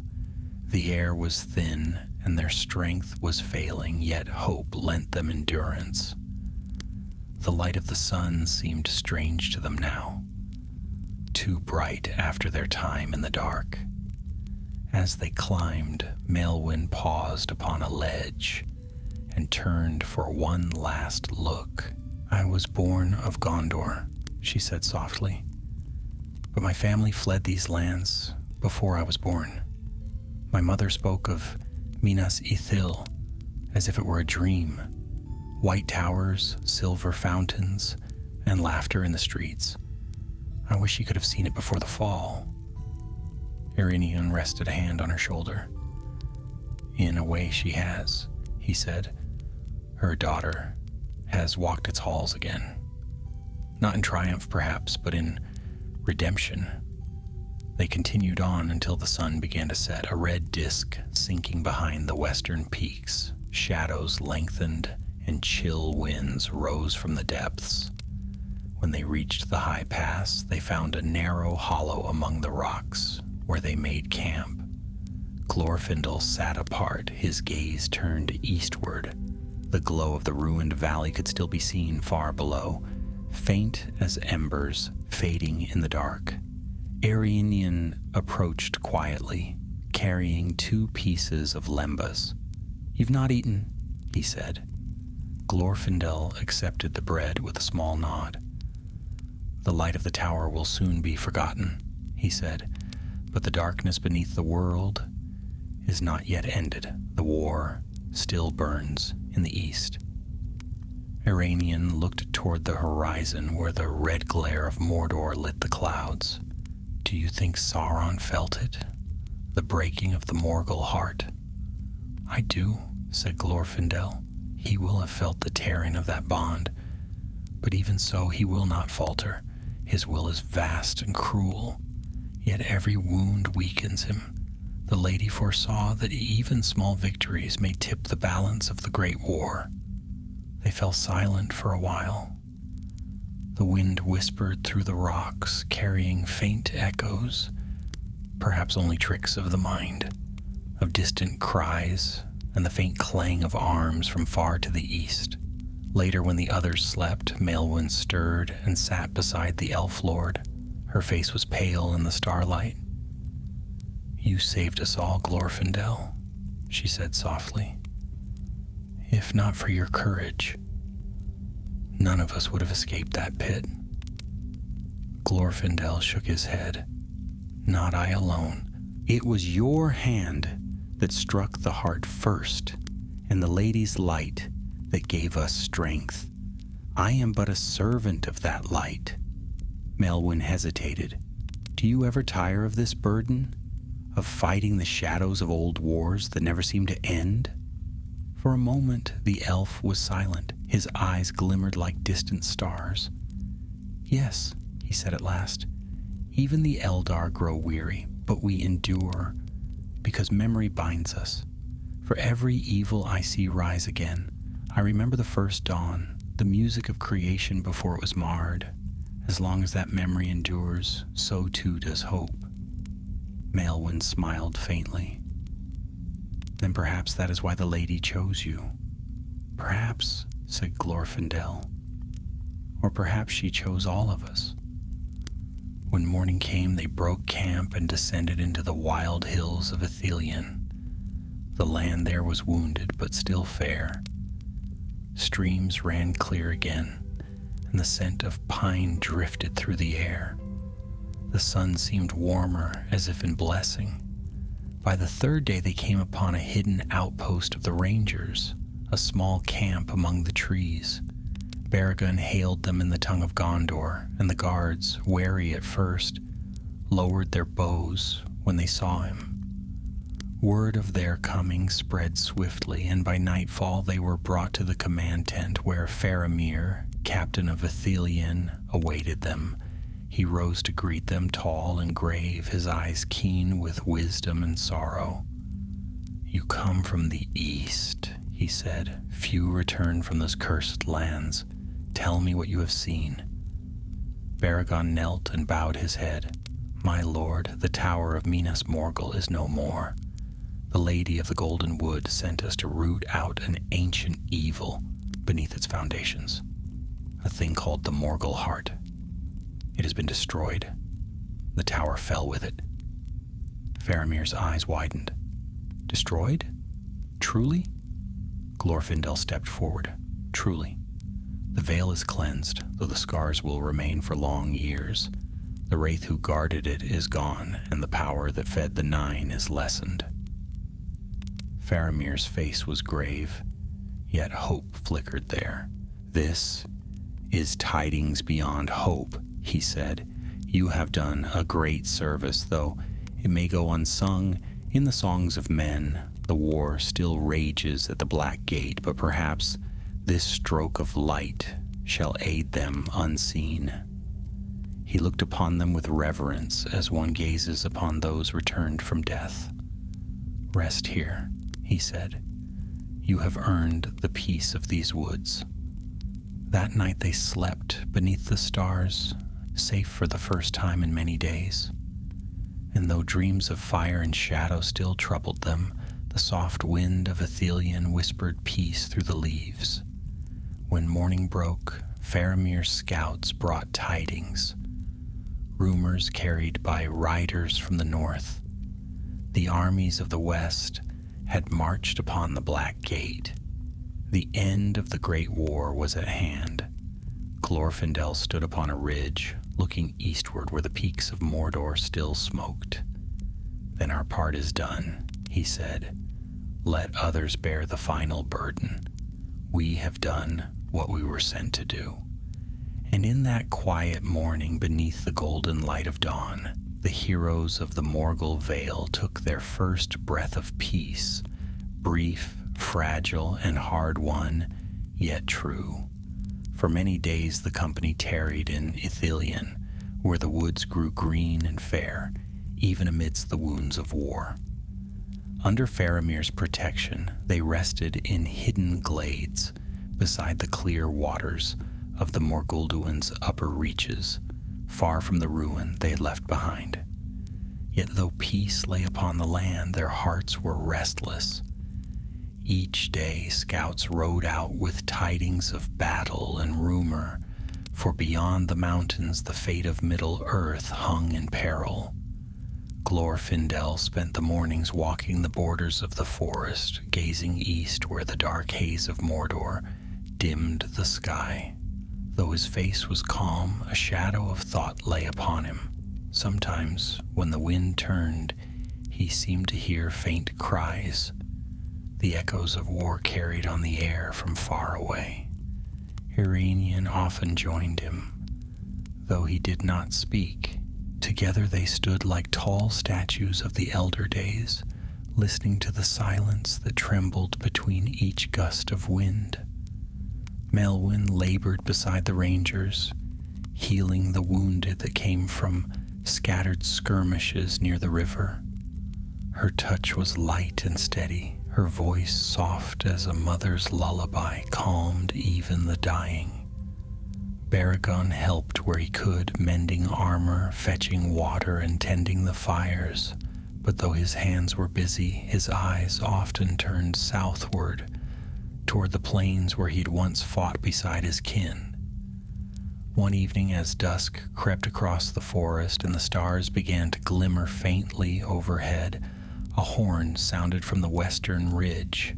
The air was thin, and their strength was failing, yet hope lent them endurance. The light of the sun seemed strange to them now, too bright after their time in the dark. As they climbed, Maelwyn paused upon a ledge and turned for one last look. I was born of Gondor, she said softly, but my family fled these lands before I was born. My mother spoke of Minas Ithil as if it were a dream. White towers, silver fountains, and laughter in the streets. I wish you could have seen it before the fall. Irinion rested a hand on her shoulder. In a way she has, he said. Her daughter has walked its halls again. Not in triumph, perhaps, but in redemption. They continued on until the sun began to set, a red disk sinking behind the western peaks. Shadows lengthened and chill winds rose from the depths. When they reached the high pass, they found a narrow hollow among the rocks where they made camp. Glorfindel sat apart, his gaze turned eastward. The glow of the ruined valley could still be seen far below, faint as embers fading in the dark. Irinion approached quietly, carrying 2 pieces of lembas. You've not eaten, he said. Glorfindel accepted the bread with a small nod. The light of the tower will soon be forgotten, he said, but the darkness beneath the world is not yet ended. The war still burns in the east. Iranian looked toward the horizon where the red glare of Mordor lit the clouds. Do you think Sauron felt it? The breaking of the Morgul heart? I do, said Glorfindel. He will have felt the tearing of that bond, but even so he will not falter. His will is vast and cruel, yet every wound weakens him. The lady foresaw that even small victories may tip the balance of the great war. They fell silent for a while. The wind whispered through the rocks, carrying faint echoes, perhaps only tricks of the mind, of distant cries and the faint clang of arms from far to the east. Later, when the others slept, Maelwyn stirred and sat beside the elf lord. Her face was pale in the starlight. You saved us all, Glorfindel, she said softly. If not for your courage, none of us would have escaped that pit. Glorfindel shook his head. Not I alone. It was your hand that struck the heart first, and the lady's light that gave us strength. I am but a servant of that light. Maelwyn hesitated. Do you ever tire of this burden? Of fighting the shadows of old wars that never seem to end? For a moment, the elf was silent. His eyes glimmered like distant stars. Yes, he said at last. Even the Eldar grow weary, but we endure, because memory binds us. For every evil I see rise again, I remember the first dawn, the music of creation before it was marred. As long as that memory endures, so too does hope. Maelwyn smiled faintly. Then perhaps that is why the lady chose you. Perhaps, said Glorfindel. Or perhaps she chose all of us. When morning came, they broke camp and descended into the wild hills of Ithilien. The land there was wounded, but still fair. Streams ran clear again, and the scent of pine drifted through the air. The sun seemed warmer, as if in blessing. By the third day they came upon a hidden outpost of the Rangers, a small camp among the trees. Baragon hailed them in the tongue of Gondor, and the guards, wary at first, lowered their bows when they saw him. Word of their coming spread swiftly, and by nightfall they were brought to the command tent where Faramir, captain of Ithilien, awaited them. He rose to greet them, tall and grave, his eyes keen with wisdom and sorrow. "You come from the east," he said. "Few return from those cursed lands. Tell me what you have seen." Baragon knelt and bowed his head. "My lord, the tower of Minas Morgul is no more. The Lady of the Golden Wood sent us to root out an ancient evil beneath its foundations, a thing called the Morgul Heart. It has been destroyed. The tower fell with it." Faramir's eyes widened. "Destroyed? Truly?" Glorfindel stepped forward. "Truly. The veil is cleansed, though the scars will remain for long years. The wraith who guarded it is gone, and the power that fed the Nine is lessened." Faramir's face was grave, yet hope flickered there. "This is tidings beyond hope," he said. "You have done a great service, though it may go unsung in the songs of men. The war still rages at the Black Gate, but perhaps this stroke of light shall aid them unseen." He looked upon them with reverence as one gazes upon those returned from death. "Rest here," he said. "You have earned the peace of these woods." That night they slept beneath the stars, safe for the first time in many days. And though dreams of fire and shadow still troubled them, the soft wind of Ithilien whispered peace through the leaves. When morning broke, Faramir's scouts brought tidings, rumors carried by riders from the north. The armies of the west had marched upon the Black Gate. The end of the Great War was at hand. Glorfindel stood upon a ridge, looking eastward where the peaks of Mordor still smoked. "Then our part is done," he said. "Let others bear the final burden. We have done what we were sent to do." And in that quiet morning beneath the golden light of dawn, the heroes of the Morgul Vale took their first breath of peace, brief, fragile, and hard-won, yet true. For many days the company tarried in Ithilien, where the woods grew green and fair, even amidst the wounds of war. Under Faramir's protection, they rested in hidden glades beside the clear waters of the Morgulduin's upper reaches, far from the ruin they had left behind. Yet though peace lay upon the land, their hearts were restless. Each day scouts rode out with tidings of battle and rumor, for beyond the mountains the fate of Middle-earth hung in peril. Glorfindel spent the mornings walking the borders of the forest, gazing east where the dark haze of Mordor dimmed the sky. Though his face was calm, a shadow of thought lay upon him. Sometimes, when the wind turned, he seemed to hear faint cries, the echoes of war carried on the air from far away. Irenian often joined him, though he did not speak. Together they stood like tall statues of the elder days, listening to the silence that trembled between each gust of wind. Melwyn labored beside the rangers, healing the wounded that came from scattered skirmishes near the river. Her touch was light and steady, her voice soft as a mother's lullaby calmed even the dying. Baragon helped where he could, mending armor, fetching water, and tending the fires. But though his hands were busy, his eyes often turned southward, toward the plains where he'd once fought beside his kin. One evening, as dusk crept across the forest and the stars began to glimmer faintly overhead, a horn sounded from the western ridge.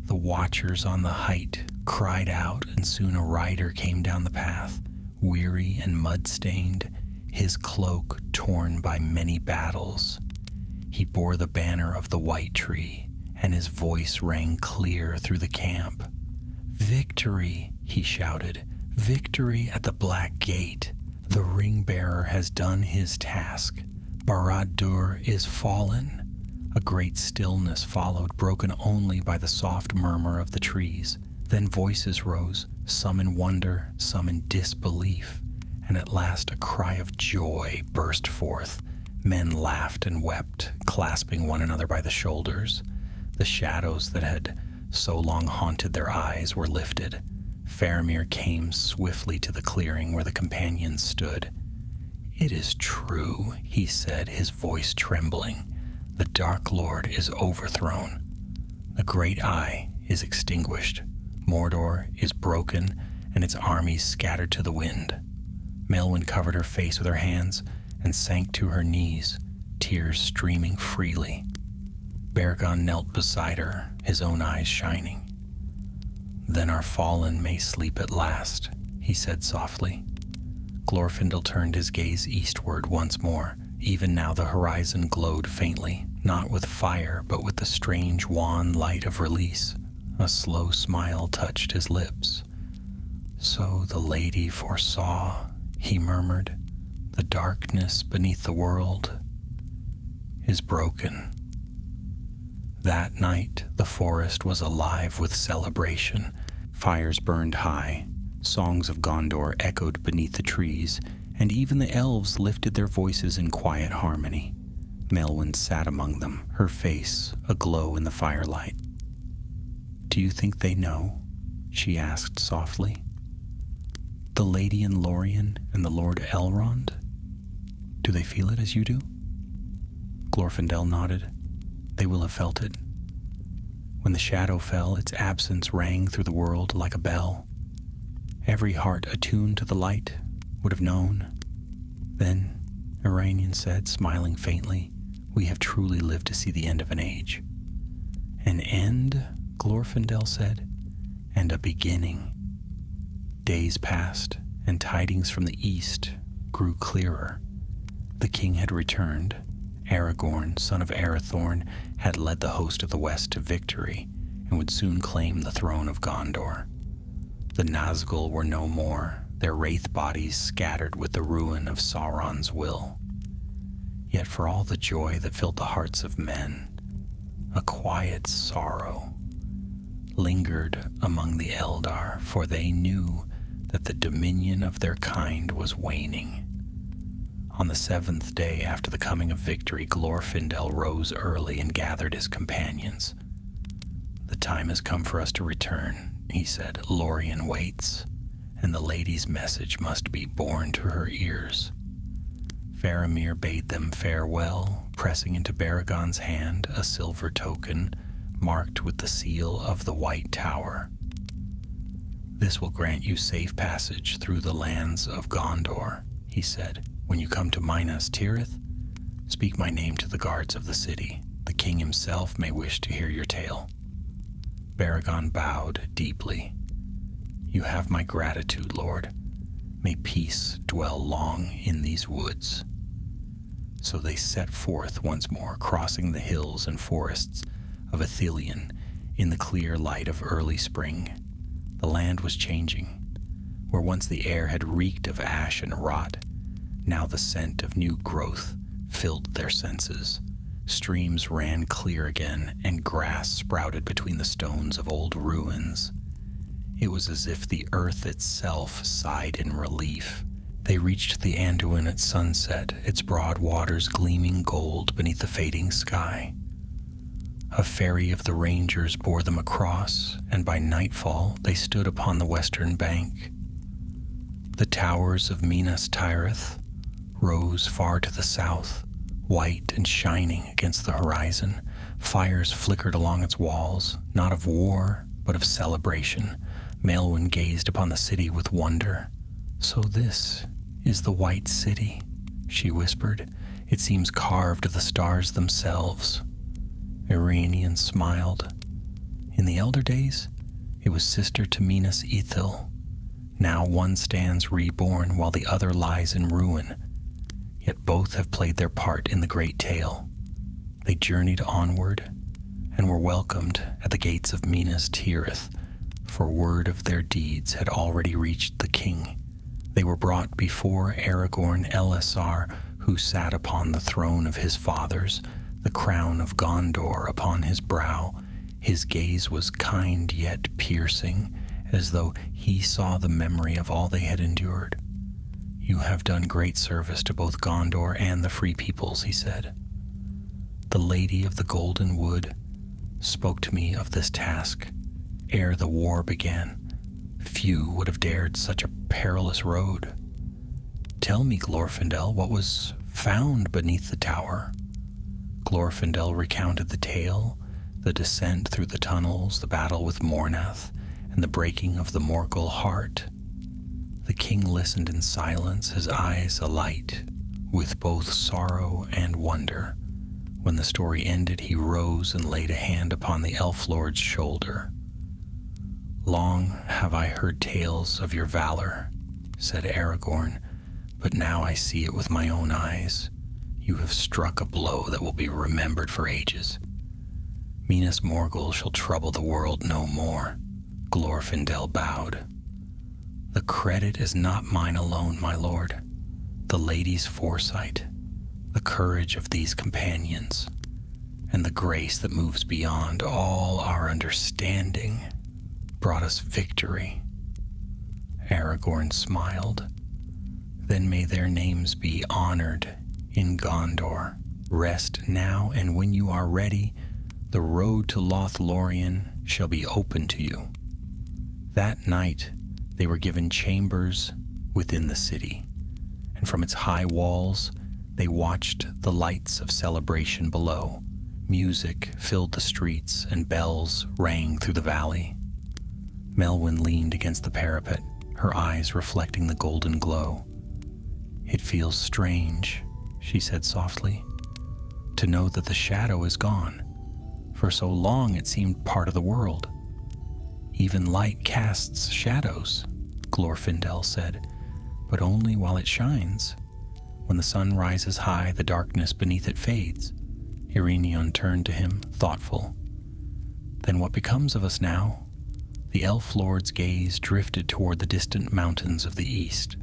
The watchers on the height cried out, and soon a rider came down the path, weary and mud-stained, his cloak torn by many battles. He bore the banner of the white tree, and his voice rang clear through the camp. "Victory!" he shouted. "Victory at the Black Gate! The ring-bearer has done his task. Barad-dûr is fallen." A great stillness followed, broken only by the soft murmur of the trees. Then voices rose, some in wonder, some in disbelief, and at last a cry of joy burst forth. Men laughed and wept, clasping one another by the shoulders. The shadows that had so long haunted their eyes were lifted. Faramir came swiftly to the clearing where the companions stood. "It is true," he said, his voice trembling. "The Dark Lord is overthrown. The Great Eye is extinguished. Mordor is broken, and its armies scattered to the wind." Melwyn covered her face with her hands and sank to her knees, tears streaming freely. Baragon knelt beside her, his own eyes shining. "Then our fallen may sleep at last," he said softly. Glorfindel turned his gaze eastward once more. Even now the horizon glowed faintly, not with fire, but with the strange wan light of release. A slow smile touched his lips. "So the lady foresaw," he murmured. "The darkness beneath the world is broken." That night, the forest was alive with celebration. Fires burned high, songs of Gondor echoed beneath the trees, and even the elves lifted their voices in quiet harmony. Melwyn sat among them, her face aglow in the firelight. "Do you think they know?" she asked softly. "The Lady in Lorien and the Lord Elrond? Do they feel it as you do?" Glorfindel nodded. "They will have felt it. When the shadow fell, its absence rang through the world like a bell. Every heart attuned to the light would have known. Then, Iranian said, smiling faintly, we have truly lived to see the end of an age. An end, Glorfindel said, and a beginning. Days passed, and tidings from the east grew clearer. The king had returned. Aragorn, son of Arathorn, had led the host of the west to victory and would soon claim the throne of Gondor. The Nazgûl were no more, their wraith bodies scattered with the ruin of Sauron's will. Yet for all the joy that filled the hearts of men, a quiet sorrow lingered among the Eldar, for they knew that the dominion of their kind was waning. On the 7th day after the coming of victory, Glorfindel rose early and gathered his companions. "The time has come for us to return," he said. "Lorien waits, and the lady's message must be borne to her ears." Faramir bade them farewell, pressing into Baragon's hand a silver token marked with the seal of the White Tower. "This will grant you safe passage through the lands of Gondor," he said. "When you come to Minas Tirith, speak my name to the guards of the city. The king himself may wish to hear your tale." Baragon bowed deeply. "You have my gratitude, Lord. May peace dwell long in these woods." So they set forth once more, crossing the hills and forests of Ithilien in the clear light of early spring. The land was changing. Where once the air had reeked of ash and rot, now the scent of new growth filled their senses. Streams ran clear again, and grass sprouted between the stones of old ruins. It was as if the earth itself sighed in relief. They reached the Anduin at sunset, its broad waters gleaming gold beneath the fading sky. A ferry of the rangers bore them across, and by nightfall they stood upon the western bank. The towers of Minas Tirith rose far to the south, white and shining against the horizon. Fires flickered along its walls, not of war, but of celebration. Melwyn gazed upon the city with wonder. "So this is the White City," she whispered. "It seems carved of the stars themselves." Iranian smiled. "In the elder days, it was sister to Minas Ithil. Now one stands reborn while the other lies in ruin. Yet both have played their part in the great tale. They journeyed onward and were welcomed at the gates of Minas Tirith, for word of their deeds had already reached the king. They were brought before Aragorn Elessar, who sat upon the throne of his fathers, the crown of Gondor upon his brow. His gaze was kind yet piercing, as though he saw the memory of all they had endured. "You have done great service to both Gondor and the free peoples," he said. "The Lady of the Golden Wood spoke to me of this task ere the war began. Few would have dared such a perilous road. Tell me, Glorfindel, what was found beneath the tower?" Glorfindel recounted the tale, the descent through the tunnels, the battle with Mornath, and the breaking of the Morgul heart. The king listened in silence, his eyes alight with both sorrow and wonder. When the story ended, he rose and laid a hand upon the elf lord's shoulder. "Long have I heard tales of your valor," said Aragorn, "but now I see it with my own eyes. You have struck a blow that will be remembered for ages. Minas Morgul shall trouble the world no more." Glorfindel bowed. "The credit is not mine alone, my lord. The lady's foresight, the courage of these companions, and the grace that moves beyond all our understanding brought us victory." Aragorn smiled. "Then may their names be honored in Gondor. Rest now, and when you are ready, the road to Lothlorien shall be open to you." That night, they were given chambers within the city, and from its high walls, they watched the lights of celebration below. Music filled the streets, and bells rang through the valley. Melwyn leaned against the parapet, her eyes reflecting the golden glow. "It feels strange," she said softly, "to know that the shadow is gone. For so long it seemed part of the world." "Even light casts shadows," Glorfindel said, "but only while it shines. When the sun rises high, the darkness beneath it fades." Irenion turned to him, thoughtful. "Then what becomes of us now?" The elf lord's gaze drifted toward the distant mountains of the east.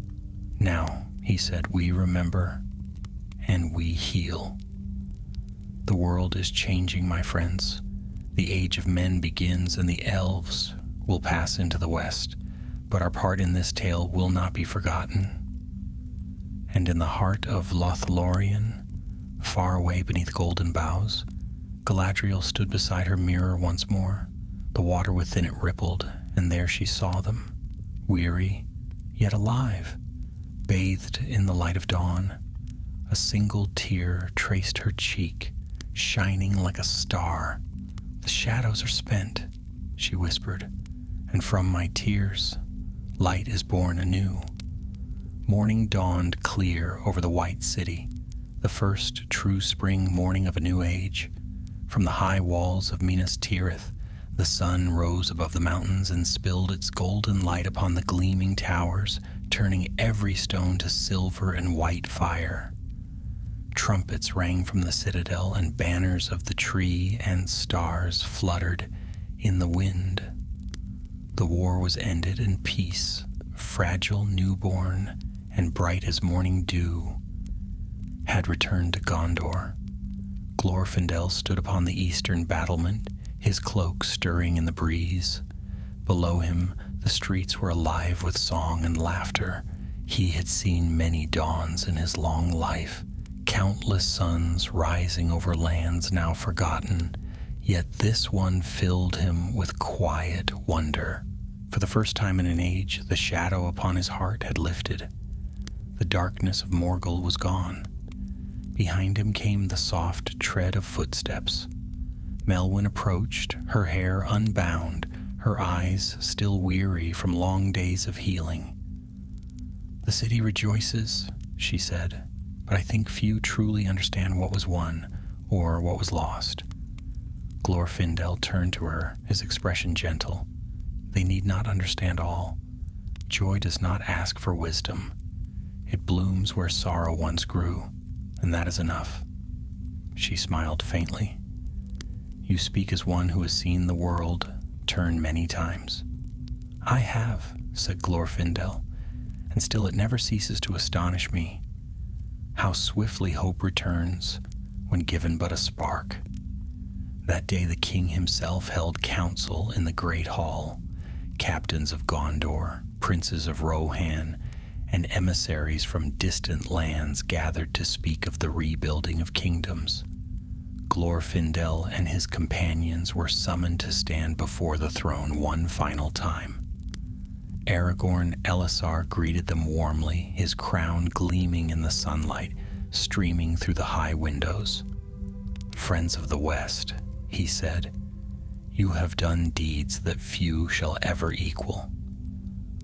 "Now," he said, "we remember and we heal. The world is changing, my friends. The age of men begins, and the elves will pass into the west, but our part in this tale will not be forgotten." And in the heart of Lothlorien, far away beneath golden boughs, Galadriel stood beside her mirror once more. The water within it rippled, and there she saw them, weary yet alive, bathed in the light of dawn. A single tear traced her cheek, shining like a star. "The shadows are spent," she whispered, "and from my tears, light is born anew." Morning dawned clear over the White City, the first true spring morning of a new age. From the high walls of Minas Tirith, the sun rose above the mountains and spilled its golden light upon the gleaming towers, turning every stone to silver and white fire. Trumpets rang from the citadel, and banners of the tree and stars fluttered in the wind. The war was ended, and peace, fragile, newborn, and bright as morning dew, had returned to Gondor. Glorfindel stood upon the eastern battlement, his cloak stirring in the breeze. Below him, the streets were alive with song and laughter. He had seen many dawns in his long life, countless suns rising over lands now forgotten, yet this one filled him with quiet wonder. For the first time in an age, the shadow upon his heart had lifted. The darkness of Morgul was gone. Behind him came the soft tread of footsteps. Melwyn approached, her hair unbound, her eyes still weary from long days of healing. "The city rejoices," she said, "but I think few truly understand what was won or what was lost." Glorfindel turned to her, his expression gentle. "They need not understand all. Joy does not ask for wisdom. It blooms where sorrow once grew, and that is enough." She smiled faintly. "You speak as one who has seen the world turn many times." "I have," said Glorfindel, "and still it never ceases to astonish me. How swiftly hope returns when given but a spark. That day the king himself held council in the great hall. Captains of Gondor, princes of Rohan, and emissaries from distant lands gathered to speak of the rebuilding of kingdoms. Glorfindel and his companions were summoned to stand before the throne one final time. Aragorn Elisar greeted them warmly, his crown gleaming in the sunlight, streaming through the high windows. "Friends of the West," he said, "you have done deeds that few shall ever equal.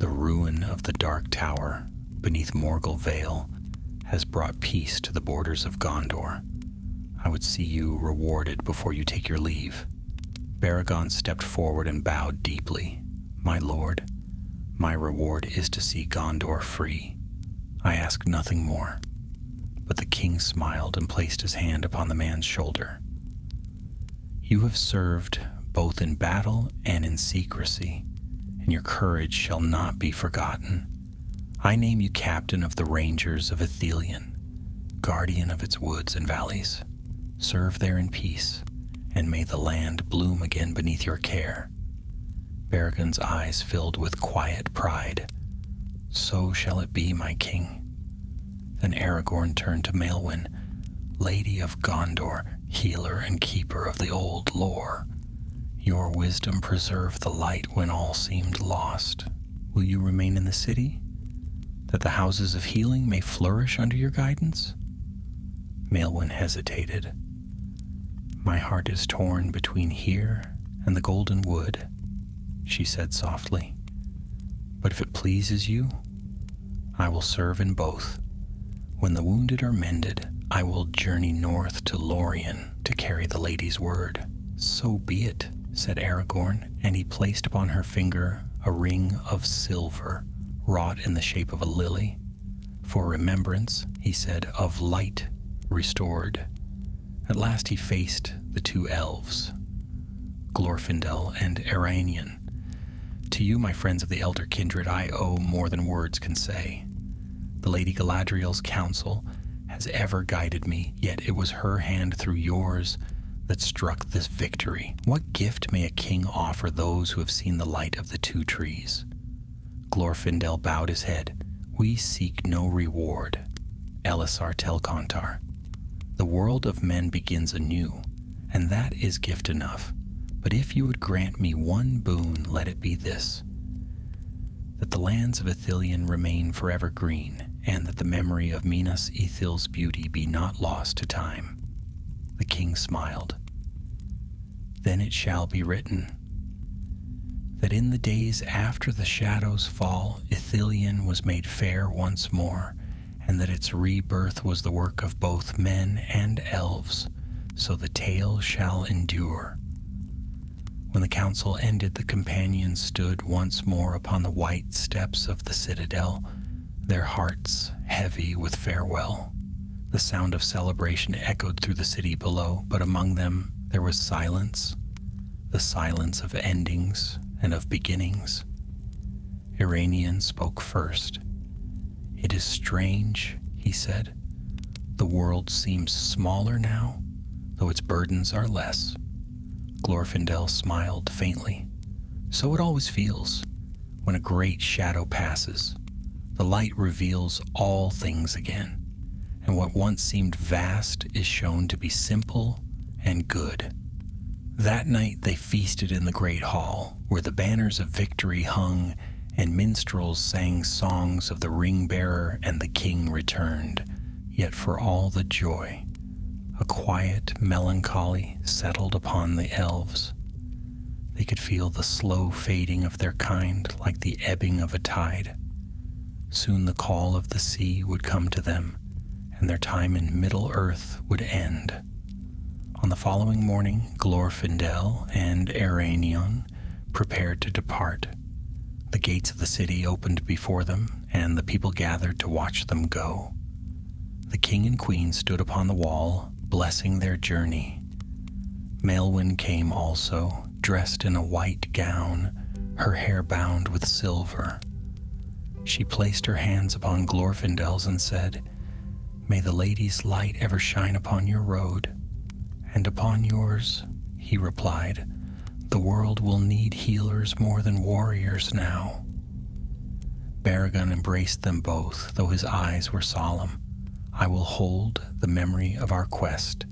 The ruin of the Dark Tower beneath Morgul Vale has brought peace to the borders of Gondor. I would see you rewarded before you take your leave." Baragon stepped forward and bowed deeply. "My lord, my reward is to see Gondor free. I ask nothing more." But the king smiled and placed his hand upon the man's shoulder. "You have served both in battle and in secrecy, and your courage shall not be forgotten. I name you captain of the Rangers of Ithilien, guardian of its woods and valleys. Serve there in peace, and may the land bloom again beneath your care." Baragon's eyes filled with quiet pride. "So shall it be, my king." Then Aragorn turned to Maelwyn, "Lady of Gondor, healer and keeper of the old lore. Your wisdom preserved the light when all seemed lost. Will you remain in the city, that the houses of healing may flourish under your guidance?" Maelwyn hesitated. "My heart is torn between here and the Golden Wood," she said softly. "But if it pleases you, I will serve in both. When the wounded are mended, I will journey north to Lorien to carry the lady's word." "So be it," said Aragorn, and he placed upon her finger a ring of silver wrought in the shape of a lily. "For remembrance," he said, "of light restored." At last he faced the two elves, Glorfindel and Eärenion. "To you, my friends of the elder kindred, I owe more than words can say. The Lady Galadriel's counsel has ever guided me, yet it was her hand through yours that struck this victory. What gift may a king offer those who have seen the light of the two trees?" Glorfindel bowed his head. "We seek no reward, Elisar Telcontar. The world of men begins anew, and that is gift enough. But if you would grant me one boon, let it be this: that the lands of Ithilien remain forever green, and that the memory of Minas Ithil's beauty be not lost to time." The king smiled. "Then it shall be written, that in the days after the shadows fall, Ithilien was made fair once more, and that its rebirth was the work of both men and elves, so the tale shall endure." When the council ended, the companions stood once more upon the white steps of the citadel, their hearts heavy with farewell. The sound of celebration echoed through the city below, but among them there was silence, the silence of endings and of beginnings. Eärenion spoke first. "It is strange," he said. "The world seems smaller now, though its burdens are less." Glorfindel smiled faintly. "So it always feels when a great shadow passes. The light reveals all things again, and what once seemed vast is shown to be simple and good." That night they feasted in the great hall, where the banners of victory hung, and minstrels sang songs of the ring-bearer and the king returned. Yet for all the joy, a quiet melancholy settled upon the elves. They could feel the slow fading of their kind like the ebbing of a tide. Soon the call of the sea would come to them, and their time in Middle-earth would end. On the following morning, Glorfindel and Eärenion prepared to depart. The gates of the city opened before them, and the people gathered to watch them go. The king and queen stood upon the wall, blessing their journey. Maelwyn came also, dressed in a white gown, her hair bound with silver. She placed her hands upon Glorfindel's and said, "May the lady's light ever shine upon your road." "And upon yours," he replied. "The world will need healers more than warriors now." Baragon embraced them both, though his eyes were solemn. "I will hold the memory of our quest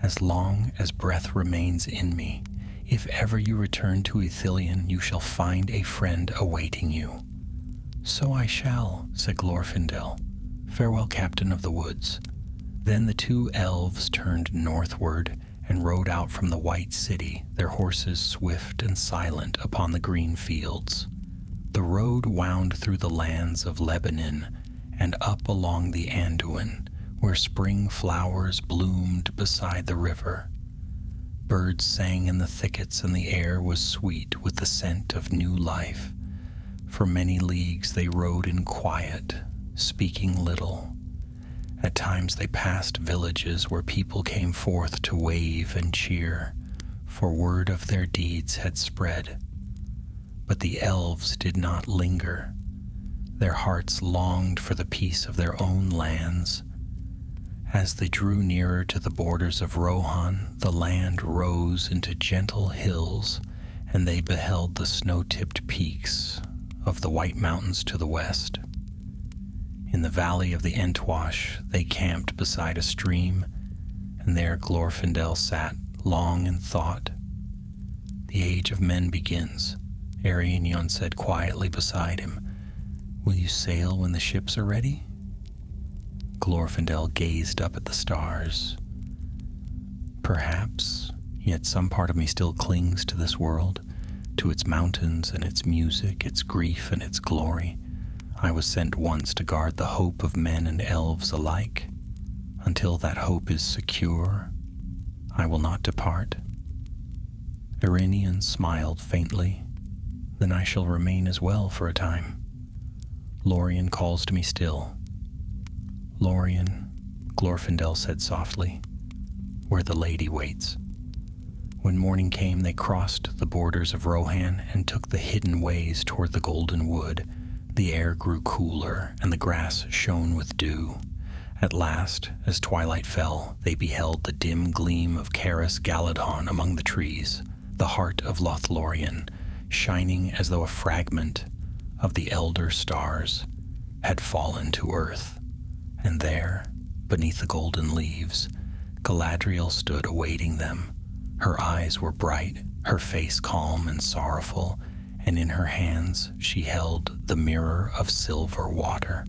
as long as breath remains in me. If ever you return to Ithilien, you shall find a friend awaiting you." "So I shall," said Glorfindel. "Farewell, Captain of the Woods." Then the two elves turned northward and rode out from the White City, their horses swift and silent upon the green fields. The road wound through the lands of Lebanon and up along the Anduin, where spring flowers bloomed beside the river. Birds sang in the thickets, and the air was sweet with the scent of new life. For many leagues they rode in quiet, speaking little. At times they passed villages where people came forth to wave and cheer, for word of their deeds had spread. But the elves did not linger. Their hearts longed for the peace of their own lands. As they drew nearer to the borders of Rohan, the land rose into gentle hills, and they beheld the snow-tipped peaks of the White Mountains to the west. In the valley of the Entwash, they camped beside a stream, and there Glorfindel sat long in thought. "The age of men begins," Eärenion said quietly beside him. "Will you sail when the ships are ready?" Glorfindel gazed up at the stars. "Perhaps, yet some part of me still clings to this world, to its mountains and its music, its grief and its glory. I was sent once to guard the hope of men and elves alike. Until that hope is secure, I will not depart." Eärenion smiled faintly. "Then I shall remain as well for a time. Lorien calls to me still." "Lorien," Glorfindel said softly, "where the lady waits." When morning came, they crossed the borders of Rohan and took the hidden ways toward the Golden Wood. The air grew cooler, and the grass shone with dew. At last, as twilight fell, they beheld the dim gleam of Caras Galadhon among the trees, the heart of Lothlorien, shining as though a fragment of the elder stars had fallen to earth. And there, beneath the golden leaves, Galadriel stood awaiting them. Her eyes were bright, her face calm and sorrowful, and in her hands she held the mirror of silver water.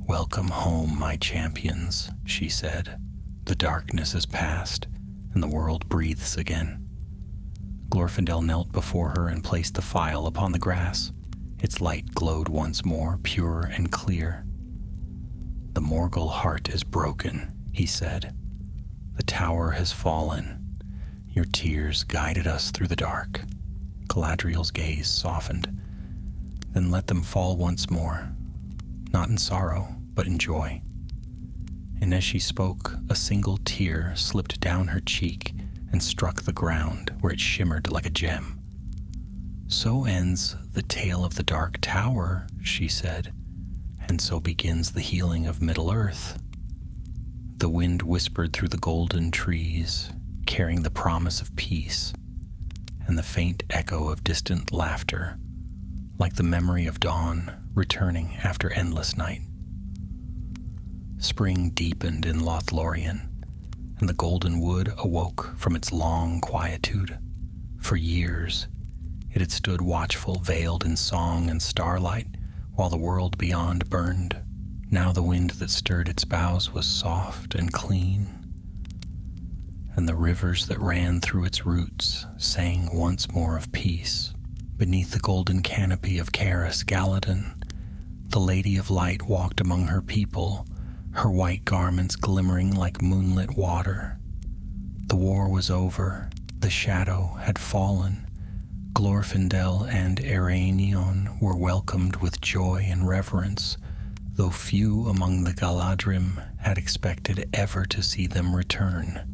"Welcome home, my champions," she said. "The darkness is past, and the world breathes again." Glorfindel knelt before her and placed the phial upon the grass. Its light glowed once more, pure and clear. "The Morgul heart is broken," he said. "The tower has fallen. Your tears guided us through the dark." Galadriel's gaze softened. "Then let them fall once more, not in sorrow, but in joy." And as she spoke, a single tear slipped down her cheek and struck the ground, where it shimmered like a gem. "So ends the tale of the Dark Tower," she said, "and so begins the healing of Middle-earth." The wind whispered through the golden trees, carrying the promise of peace, and the faint echo of distant laughter, like the memory of dawn returning after endless night. Spring deepened in Lothlorien, and the Golden Wood awoke from its long quietude. For years, it had stood watchful, veiled in song and starlight, while the world beyond burned. Now the wind that stirred its boughs was soft and clean, and the rivers that ran through its roots sang once more of peace. Beneath the golden canopy of Caras Galadhon, The Lady of Light walked among her people, her white garments glimmering like moonlit water. The war was over, the shadow had fallen. Glorfindel and Eärenion were welcomed with joy and reverence, though few among the Galadrim had expected ever to see them return.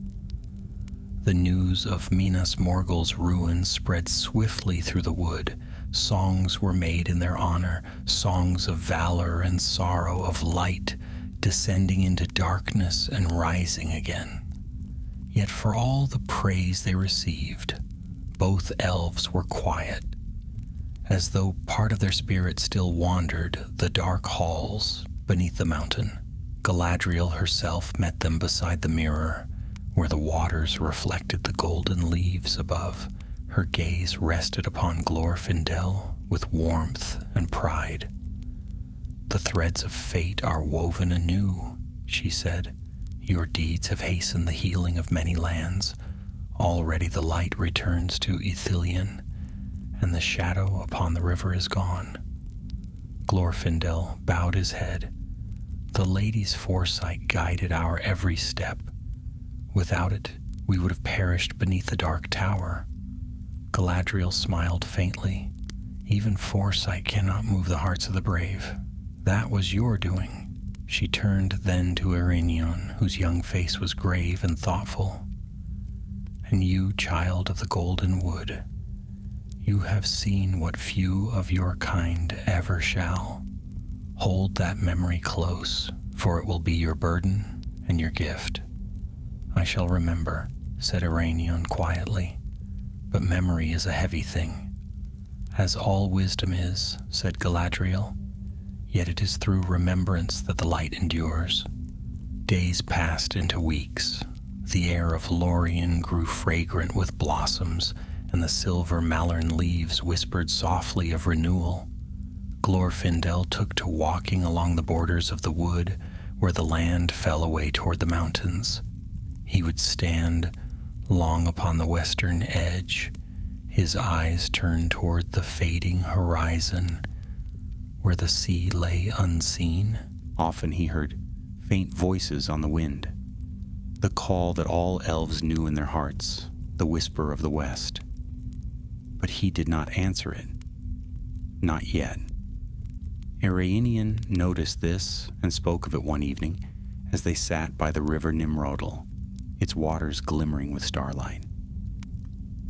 The news of Minas Morgul's ruin spread swiftly through the wood. Songs were made in their honor, songs of valor and sorrow, of light descending into darkness and rising again. Yet for all the praise they received, both elves were quiet, as though part of their spirit still wandered the dark halls beneath the mountain. Galadriel herself met them beside the mirror, where the waters reflected the golden leaves above. Her gaze rested upon Glorfindel with warmth and pride. "The threads of fate are woven anew," she said. "Your deeds have hastened the healing of many lands. Already the light returns to Ithilien, and the shadow upon the river is gone." Glorfindel bowed his head. "The lady's foresight guided our every step. Without it, we would have perished beneath the dark tower." Galadriel smiled faintly. "Even foresight cannot move the hearts of the brave. That was your doing." She turned then to Eärenion, whose young face was grave and thoughtful. "And you, child of the Golden Wood, you have seen what few of your kind ever shall. Hold that memory close, for it will be your burden and your gift." "I shall remember," said Eärenion quietly, "but memory is a heavy thing." "As all wisdom is," said Galadriel, "yet it is through remembrance that the light endures." Days passed into weeks. The air of Lorien grew fragrant with blossoms, and the silver malern leaves whispered softly of renewal. Glorfindel took to walking along the borders of the wood, where the land fell away toward the mountains. He would stand long upon the western edge, his eyes turned toward the fading horizon, where the sea lay unseen. Often he heard faint voices on the wind, the call that all elves knew in their hearts, the whisper of the west. But he did not answer it. Not yet. Eärenion noticed this and spoke of it one evening as they sat by the river Nimrodel, its waters glimmering with starlight.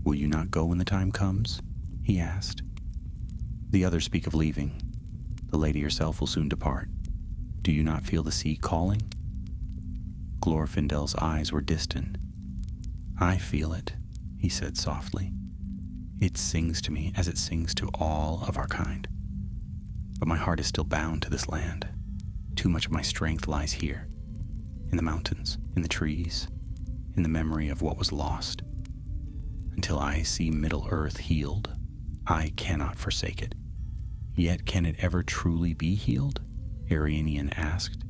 "Will you not go when the time comes?" he asked. "The others speak of leaving. The lady herself will soon depart. Do you not feel the sea calling?" Glorfindel's eyes were distant. "I feel it," he said softly. "It sings to me as it sings to all of our kind. But my heart is still bound to this land. Too much of my strength lies here, in the mountains, in the trees, in the memory of what was lost. Until I see Middle-earth healed, I cannot forsake it." "Yet can it ever truly be healed?" Eärenion asked.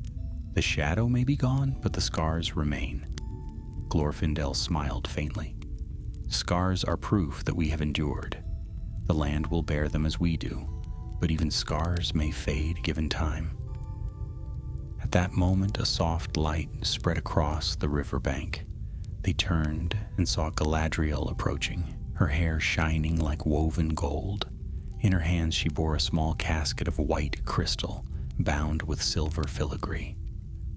"The shadow may be gone, but the scars remain." Glorfindel smiled faintly. "Scars are proof that we have endured. The land will bear them as we do, but even scars may fade given time." At that moment, a soft light spread across the river bank. They turned and saw Galadriel approaching, her hair shining like woven gold. In her hands she bore a small casket of white crystal, bound with silver filigree.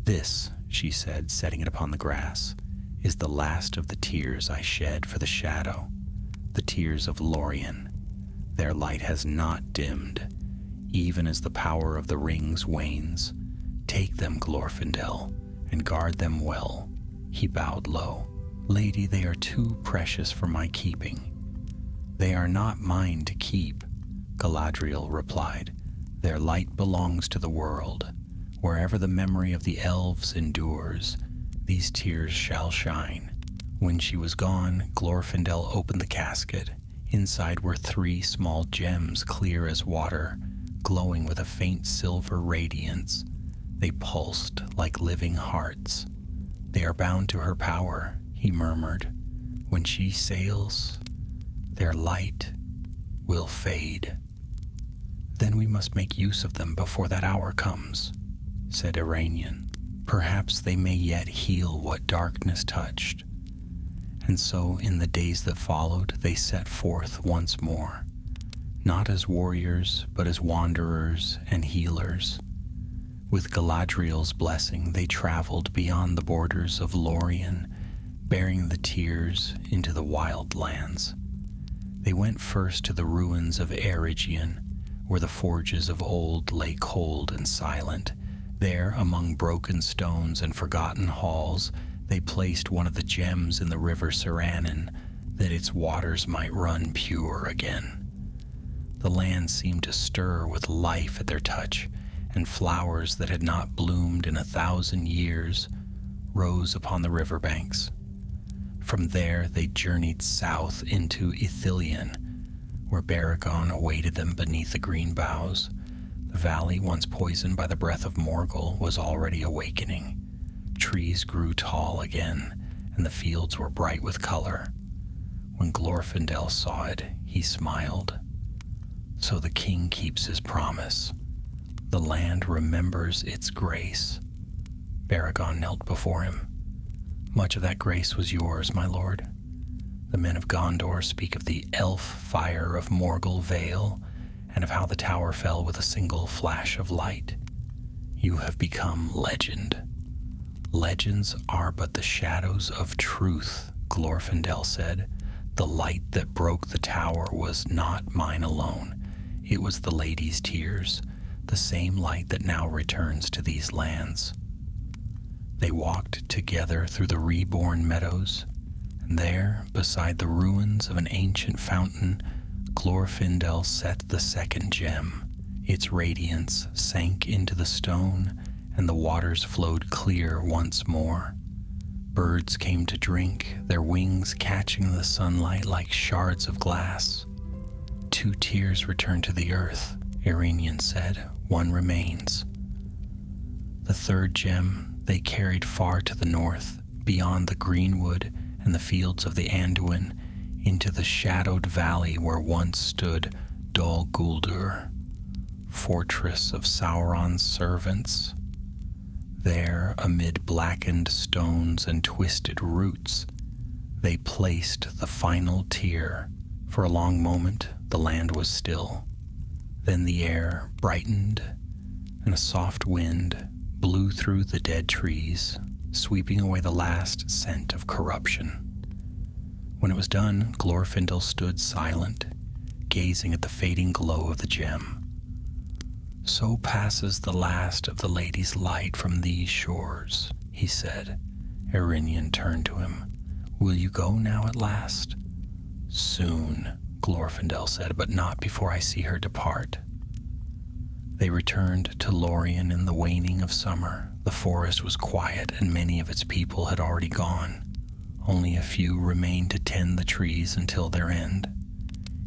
"This," she said, setting it upon the grass, "is the last of the tears I shed for the shadow, the tears of Lorien. Their light has not dimmed, even as the power of the rings wanes. Take them, Glorfindel, and guard them well." He bowed low. "Lady, they are too precious for my keeping." "They are not mine to keep," Galadriel replied. "Their light belongs to the world. Wherever the memory of the elves endures, these tears shall shine." When she was gone, Glorfindel opened the casket. Inside were 3 small gems, clear as water, glowing with a faint silver radiance. They pulsed like living hearts. "They are bound to her power," he murmured. "When she sails, their light will fade." "Then we must make use of them before that hour comes," said Iranian. "Perhaps they may yet heal what darkness touched." And so in the days that followed they set forth once more, not as warriors, but as wanderers and healers. With Galadriel's blessing they traveled beyond the borders of Lorien, bearing the tears into the wild lands. They went first to the ruins of Eregion, where the forges of old lay cold and silent. There, among broken stones and forgotten halls, they placed one of the gems in the river Saranen, that its waters might run pure again. The land seemed to stir with life at their touch, and flowers that had not bloomed in 1,000 years rose upon the riverbanks. From there they journeyed south into Ithilien, where Baragon awaited them beneath the green boughs. The valley, once poisoned by the breath of Morgul, was already awakening. Trees grew tall again, and the fields were bright with color. When Glorfindel saw it, he smiled. So the king keeps his promise. The land remembers its grace. Baragon knelt before him. "Much of that grace was yours, my lord. The men of Gondor speak of the elf fire of Morgul Vale, and of how the tower fell with a single flash of light. You have become legend." "Legends are but the shadows of truth," Glorfindel said. "The light that broke the tower was not mine alone. It was the lady's tears, the same light that now returns to these lands." They walked together through the reborn meadows, and there, beside the ruins of an ancient fountain, Glorfindel set the second gem. Its radiance sank into the stone, and the waters flowed clear once more. Birds came to drink, their wings catching the sunlight like shards of glass. "2 tears return to the earth," Iranian said. "One remains." The third gem they carried far to the north, beyond the greenwood and the fields of the Anduin, into the shadowed valley where once stood Dol Guldur, fortress of Sauron's servants. There, amid blackened stones and twisted roots, they placed the final tear. For a long moment, the land was still. Then the air brightened, and a soft wind blew through the dead trees, sweeping away the last scent of corruption. When it was done, Glorfindel stood silent, gazing at the fading glow of the gem. "So passes the last of the lady's light from these shores," he said. Irinian turned to him. "Will you go now at last?" "Soon," Glorfindel said, "but not before I see her depart." They returned to Lorien in the waning of summer. The forest was quiet, and many of its people had already gone. Only a few remained to tend the trees until their end.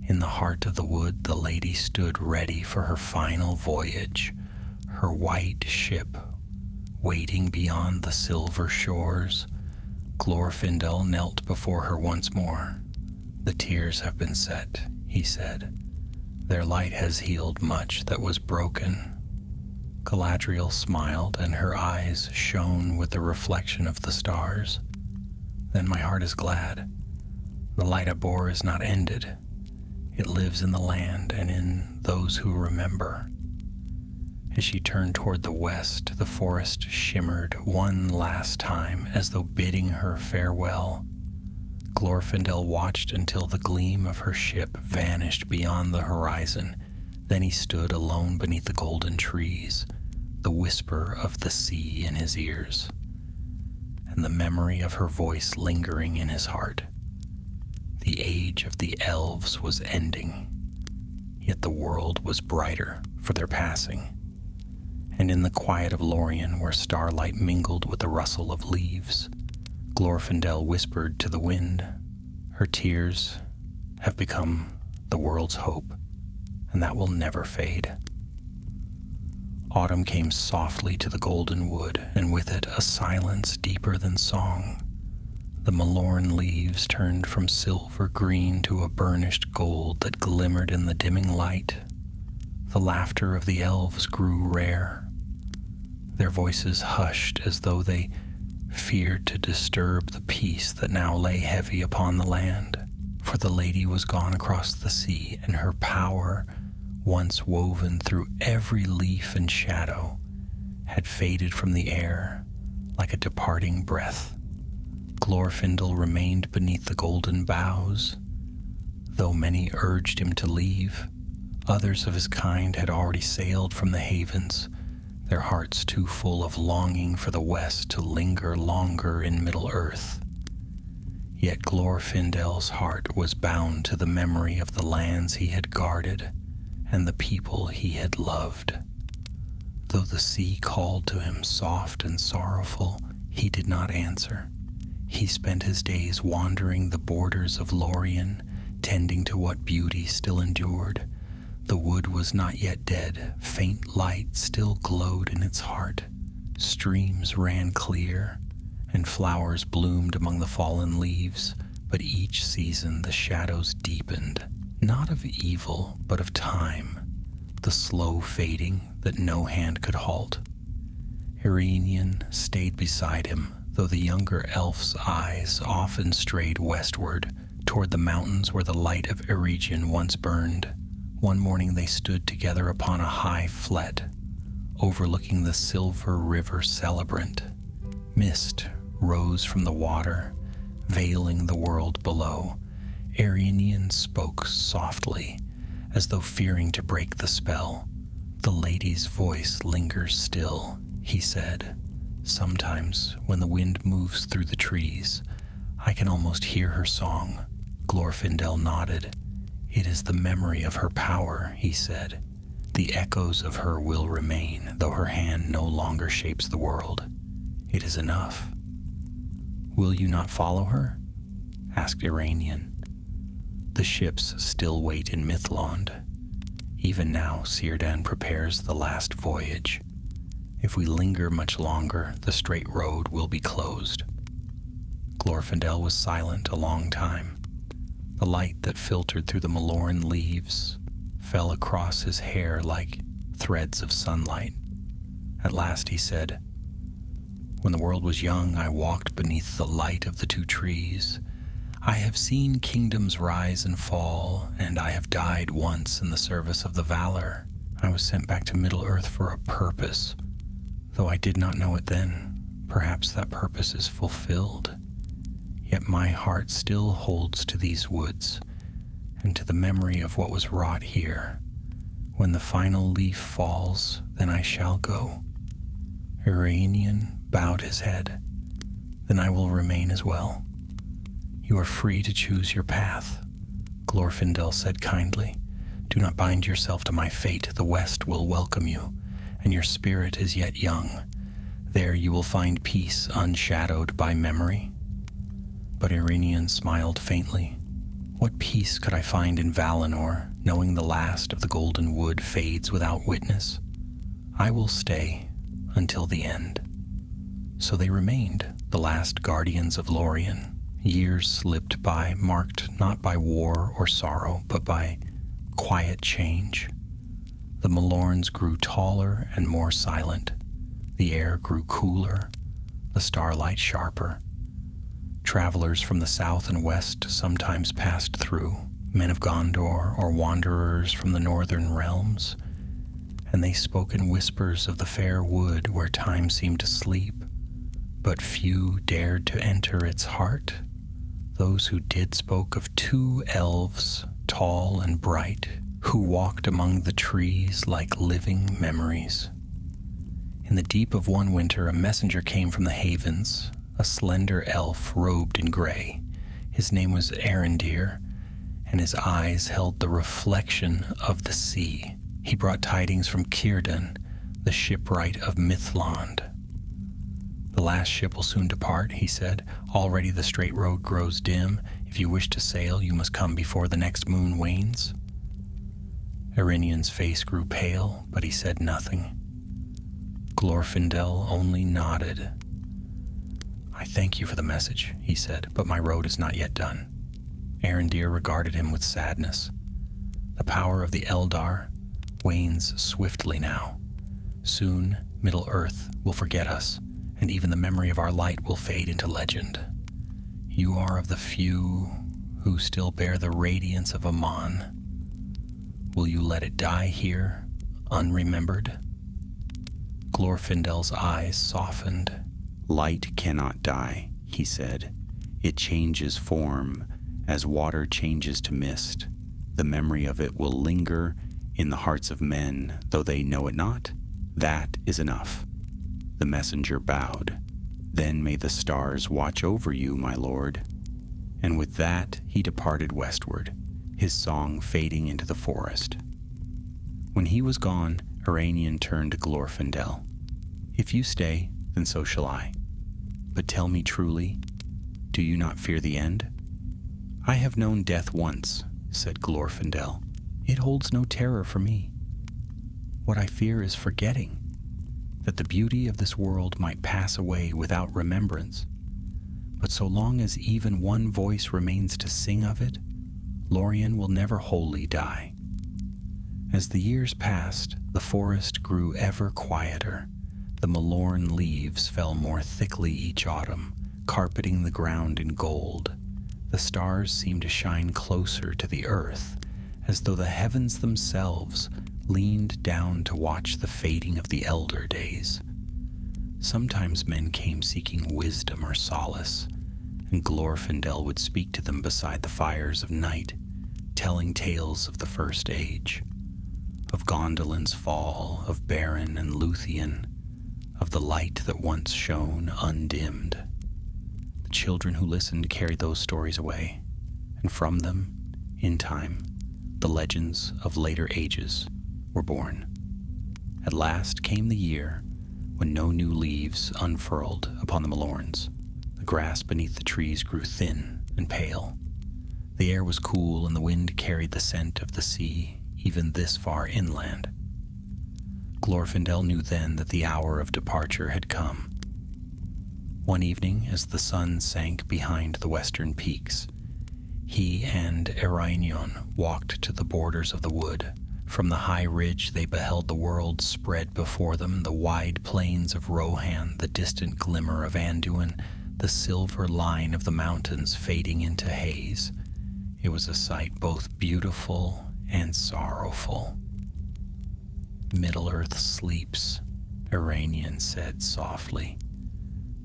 In the heart of the wood, the lady stood ready for her final voyage, her white ship waiting beyond the silver shores. Glorfindel knelt before her once more. "The tears have been set," he said. "Their light has healed much that was broken." Galadriel smiled, and her eyes shone with the reflection of the stars. "Then my heart is glad. The light I bore is not ended. It lives in the land and in those who remember." As she turned toward the west, the forest shimmered one last time as though bidding her farewell. Glorfindel watched until the gleam of her ship vanished beyond the horizon. Then he stood alone beneath the golden trees, the whisper of the sea in his ears, and the memory of her voice lingering in his heart. The age of the elves was ending, yet the world was brighter for their passing. And in the quiet of Lorien, where starlight mingled with the rustle of leaves, Glorfindel whispered to the wind, "Her tears have become the world's hope, and that will never fade." Autumn came softly to the golden wood, and with it a silence deeper than song. The malorn leaves turned from silver green to a burnished gold that glimmered in the dimming light. The laughter of the elves grew rare. Their voices hushed as though they feared to disturb the peace that now lay heavy upon the land. For the lady was gone across the sea, and her power, once woven through every leaf and shadow, had faded from the air like a departing breath. Glorfindel remained beneath the golden boughs. Though many urged him to leave, others of his kind had already sailed from the havens, their hearts too full of longing for the west to linger longer in Middle-earth. Yet Glorfindel's heart was bound to the memory of the lands he had guarded and the people he had loved. Though the sea called to him soft and sorrowful, he did not answer. He spent his days wandering the borders of Lorien, tending to what beauty still endured. The wood was not yet dead. Faint light still glowed in its heart. Streams ran clear, and flowers bloomed among the fallen leaves. But each season the shadows deepened, not of evil, but of time, the slow fading that no hand could halt. Ereinion stayed beside him, though the younger elf's eyes often strayed westward, toward the mountains where the light of Eregion once burned. One morning they stood together upon a high flet, overlooking the silver river Celebrant. Mist rose from the water, veiling the world below. Ereinion spoke softly, as though fearing to break the spell. "The lady's voice lingers still," he said. "Sometimes, when the wind moves through the trees, I can almost hear her song." Glorfindel nodded. "It is the memory of her power," he said. "The echoes of her will remain, though her hand no longer shapes the world. It is enough." "Will you not follow her?" asked Ereinion. "The ships still wait in Mithlond. Even now Círdan prepares the last voyage. If we linger much longer, the straight road will be closed." Glorfindel was silent a long time. The light that filtered through the Maloran leaves fell across his hair like threads of sunlight. At last he said, "When the world was young, I walked beneath the light of the two trees. I have seen kingdoms rise and fall, and I have died once in the service of the Valor. I was sent back to Middle-earth for a purpose, though I did not know it then. Perhaps that purpose is fulfilled. Yet my heart still holds to these woods, and to the memory of what was wrought here. When the final leaf falls, then I shall go." Ereinion bowed his head. "Then I will remain as well. You are free to choose your path," Glorfindel said kindly. "Do not bind yourself to my fate. The West will welcome you, and your spirit is yet young. There you will find peace unshadowed by memory." But Ereinion smiled faintly. "What peace could I find in Valinor, knowing the last of the golden wood fades without witness? I will stay until the end." So they remained, the last guardians of Lorien. Years slipped by, marked not by war or sorrow, but by quiet change. The Malorns grew taller and more silent. The air grew cooler, the starlight sharper. Travelers from the south and west sometimes passed through, men of Gondor or wanderers from the northern realms, and they spoke in whispers of the fair wood where time seemed to sleep, but few dared to enter its heart. Those who did spoke of two elves, tall and bright, who walked among the trees like living memories. In the deep of one winter, a messenger came from the havens, a slender elf robed in gray. His name was Arendir, and his eyes held the reflection of the sea. He brought tidings from Círdan, the shipwright of Mithlond. "The last ship will soon depart," he said. "Already the straight road grows dim. If you wish to sail, you must come before the next moon wanes." Erenion's face grew pale, but he said nothing. Glorfindel only nodded. "I thank you for the message," he said, "but my road is not yet done." Arendir regarded him with sadness. The power of the Eldar, wanes swiftly now. Soon, Middle-earth will forget us, and even the memory of our light will fade into legend. You are of the few who still bear the radiance of Aman. Will you let it die here, unremembered? Glorfindel's eyes softened. Light cannot die, he said. It changes form as water changes to mist. The memory of it will linger in the hearts of men, though they know it not. That is enough. The messenger bowed. Then may the stars watch over you, my lord. And with that he departed westward, his song fading into the forest. When he was gone, Iranian turned to Glorfindel. If you stay, then so shall I. But tell me truly, do you not fear the end? I have known death once, said Glorfindel. It holds no terror for me. What I fear is forgetting, that the beauty of this world might pass away without remembrance. But so long as even one voice remains to sing of it, Lorien will never wholly die. As the years passed, the forest grew ever quieter. The malorn leaves fell more thickly each autumn, carpeting the ground in gold. The stars seemed to shine closer to the earth, as though the heavens themselves leaned down to watch the fading of the elder days. Sometimes men came seeking wisdom or solace, and Glorfindel would speak to them beside the fires of night, telling tales of the First Age, of Gondolin's fall, of Beren and Luthien, of the light that once shone undimmed. The children who listened carried those stories away, and from them, in time, the legends of later ages were born. At last came the year when no new leaves unfurled upon the Malorns. The grass beneath the trees grew thin and pale. The air was cool, and the wind carried the scent of the sea, even this far inland. Glorfindel knew then that the hour of departure had come. One evening, as the sun sank behind the western peaks, he and Ereinion walked to the borders of the wood. From the high ridge they beheld the world spread before them, the wide plains of Rohan, the distant glimmer of Anduin, the silver line of the mountains fading into haze. It was a sight both beautiful and sorrowful. Middle-earth sleeps, Ereinion said softly.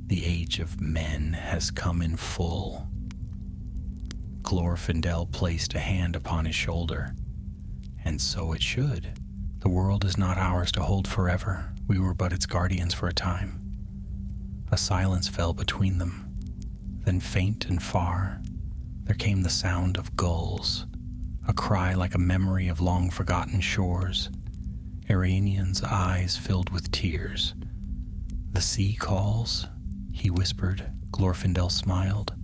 The age of men has come in full. Glorfindel placed a hand upon his shoulder. And so it should. The world is not ours to hold forever. We were but its guardians for a time. A silence fell between them. Then faint and far, there came the sound of gulls, a cry like a memory of long-forgotten shores. Ereinien's eyes filled with tears. The sea calls, he whispered. Glorfindel smiled.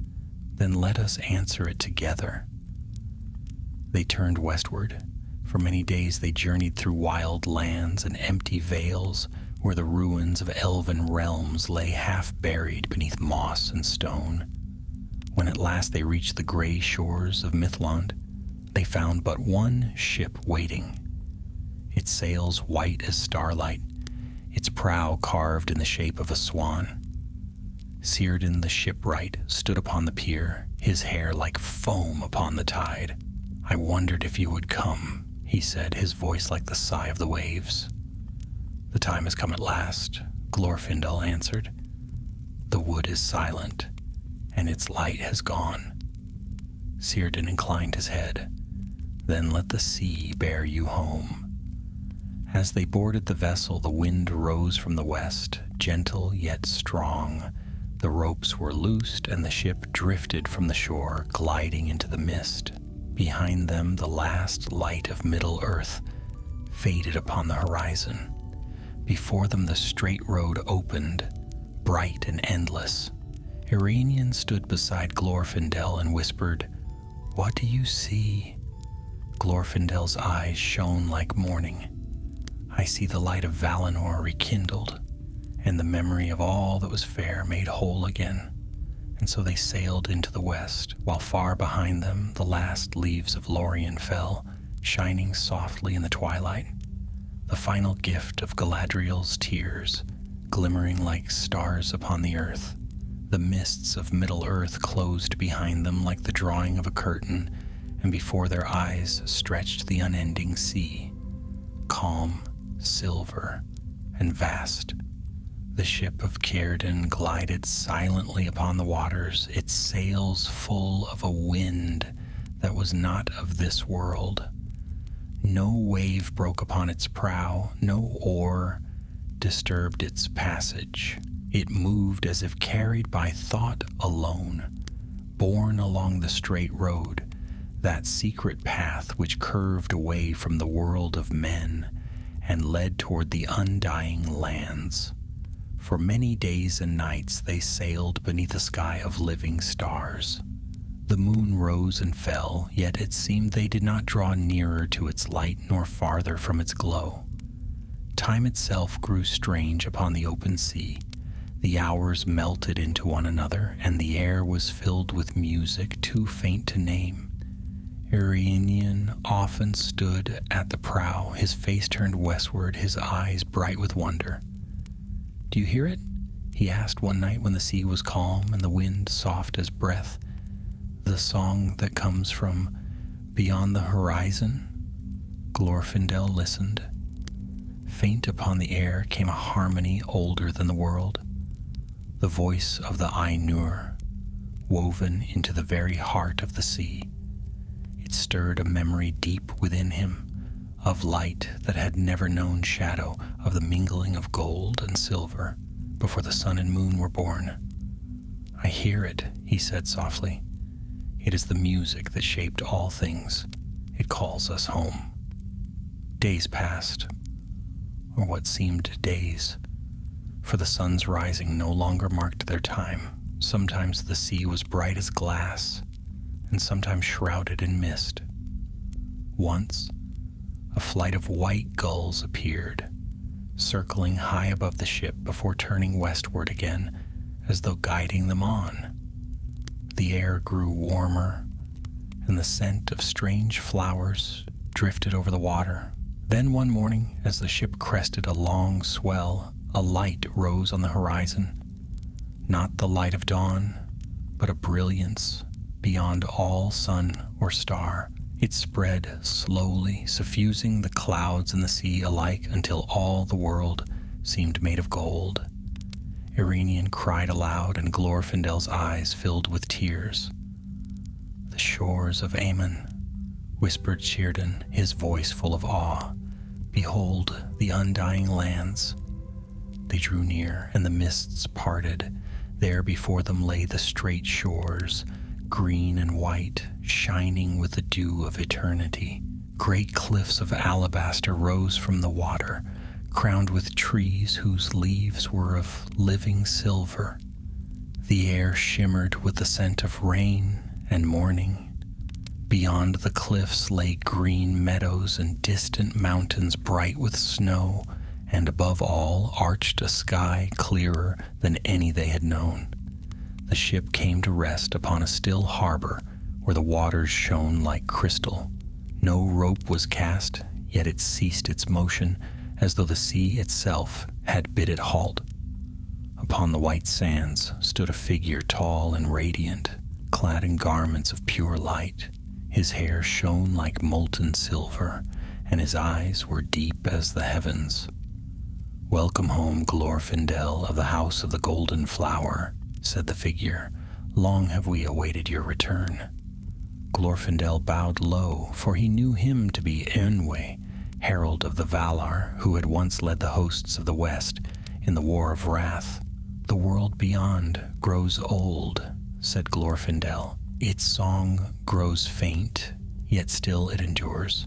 Then let us answer it together. They turned westward. For many days they journeyed through wild lands and empty vales where the ruins of elven realms lay half-buried beneath moss and stone. When at last they reached the gray shores of Mithlond, they found but one ship waiting. Its sails white as starlight, its prow carved in the shape of a swan. Círdan the shipwright stood upon the pier, his hair like foam upon the tide. I wondered if you would come, he said, his voice like the sigh of the waves. The time has come at last, Glorfindel answered. The wood is silent, and its light has gone. Círdan inclined his head. Then let the sea bear you home. As they boarded the vessel, the wind rose from the west, gentle yet strong. The ropes were loosed, and the ship drifted from the shore, gliding into the mist. Behind them, the last light of Middle-earth faded upon the horizon. Before them, the straight road opened, bright and endless. Ereinion stood beside Glorfindel and whispered, "What do you see?" Glorfindel's eyes shone like morning. I see the light of Valinor rekindled, and the memory of all that was fair made whole again. And so they sailed into the west, while far behind them the last leaves of Lorien fell, shining softly in the twilight. the final gift of Galadriel's tears, glimmering like stars upon the earth. The mists of Middle-earth closed behind them like the drawing of a curtain, and before their eyes stretched the unending sea, calm, silver, and vast. The ship of Círdan glided silently upon the waters, its sails full of a wind that was not of this world. No wave broke upon its prow, no oar disturbed its passage. It moved as if carried by thought alone, borne along the straight road, that secret path which curved away from the world of men and led toward the undying lands. For many days and nights they sailed beneath a sky of living stars. The moon rose and fell, yet it seemed they did not draw nearer to its light nor farther from its glow. Time itself grew strange upon the open sea. The hours melted into one another, and the air was filled with music too faint to name. Eärendil often stood at the prow, his face turned westward, his eyes bright with wonder. "Do you hear it?" he asked one night when the sea was calm and the wind soft as breath. "The song that comes from beyond the horizon?" Glorfindel listened. Faint upon the air came a harmony older than the world, the voice of the Ainur, woven into the very heart of the sea. It stirred a memory deep within him, of light that had never known shadow, of the mingling of gold and silver before the sun and moon were born. "I hear it," he said softly. "It is the music that shaped all things. It calls us home." Days passed, or what seemed days, for the sun's rising no longer marked their time. Sometimes the sea was bright as glass, and sometimes shrouded in mist. Once, a flight of white gulls appeared, circling high above the ship before turning westward again, as though guiding them on. The air grew warmer, and the scent of strange flowers drifted over the water. Then one morning, as the ship crested a long swell, a light rose on the horizon. Not the light of dawn, but a brilliance beyond all sun or star. It spread slowly, suffusing the clouds and the sea alike until all the world seemed made of gold. Eärendil cried aloud, and Glorfindel's eyes filled with tears. "The shores of Aemon," whispered Círdan, his voice full of awe. "Behold the undying lands." They drew near, and the mists parted. There before them lay the straight shores, green and white, shining with the dew of eternity. Great cliffs of alabaster rose from the water, crowned with trees whose leaves were of living silver. The air shimmered with the scent of rain and morning. Beyond the cliffs lay green meadows and distant mountains bright with snow, and above all arched a sky clearer than any they had known. The ship came to rest upon a still harbor where the waters shone like crystal. No rope was cast, yet it ceased its motion, as though the sea itself had bid it halt. Upon the white sands stood a figure tall and radiant, clad in garments of pure light. His hair shone like molten silver, and his eyes were deep as the heavens. "Welcome home, Glorfindel of the House of the Golden Flower," said the figure. "Long have we awaited your return." Glorfindel bowed low, for he knew him to be Eönwë, herald of the Valar, who had once led the hosts of the West in the War of Wrath. "The world beyond grows old," said Glorfindel. "Its song grows faint, yet still it endures."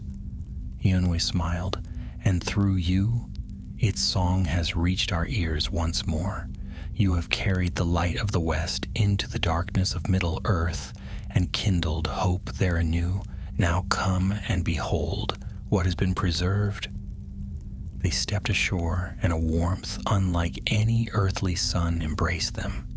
Eönwë smiled. "And through you, its song has reached our ears once more. You have carried the light of the West into the darkness of Middle-earth and kindled hope there anew. Now come and behold what has been preserved." They stepped ashore, and a warmth unlike any earthly sun embraced them.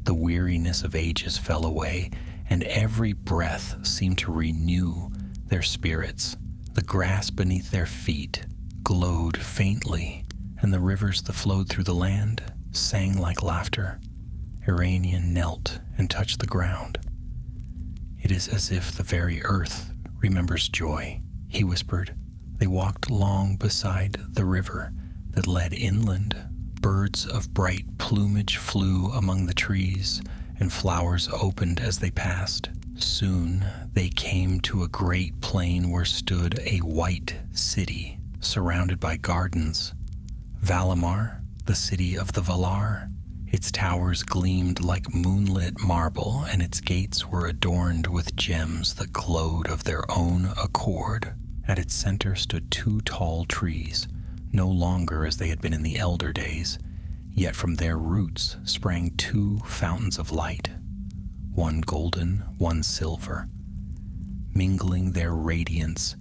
The weariness of ages fell away, and every breath seemed to renew their spirits. The grass beneath their feet glowed faintly, and the rivers that flowed through the land sang like laughter. Iranian knelt and touched the ground. "It is as if the very earth remembers joy," he whispered. They walked long beside the river that led inland. Birds of bright plumage flew among the trees, and flowers opened as they passed. Soon they came to a great plain where stood a white city, surrounded by gardens. Valimar, the city of the Valar. Its towers gleamed like moonlit marble, and its gates were adorned with gems that glowed of their own accord. At its center stood 2 tall trees, no longer as they had been in the elder days, yet from their roots sprang 2 fountains of light, one golden, one silver, mingling their radiance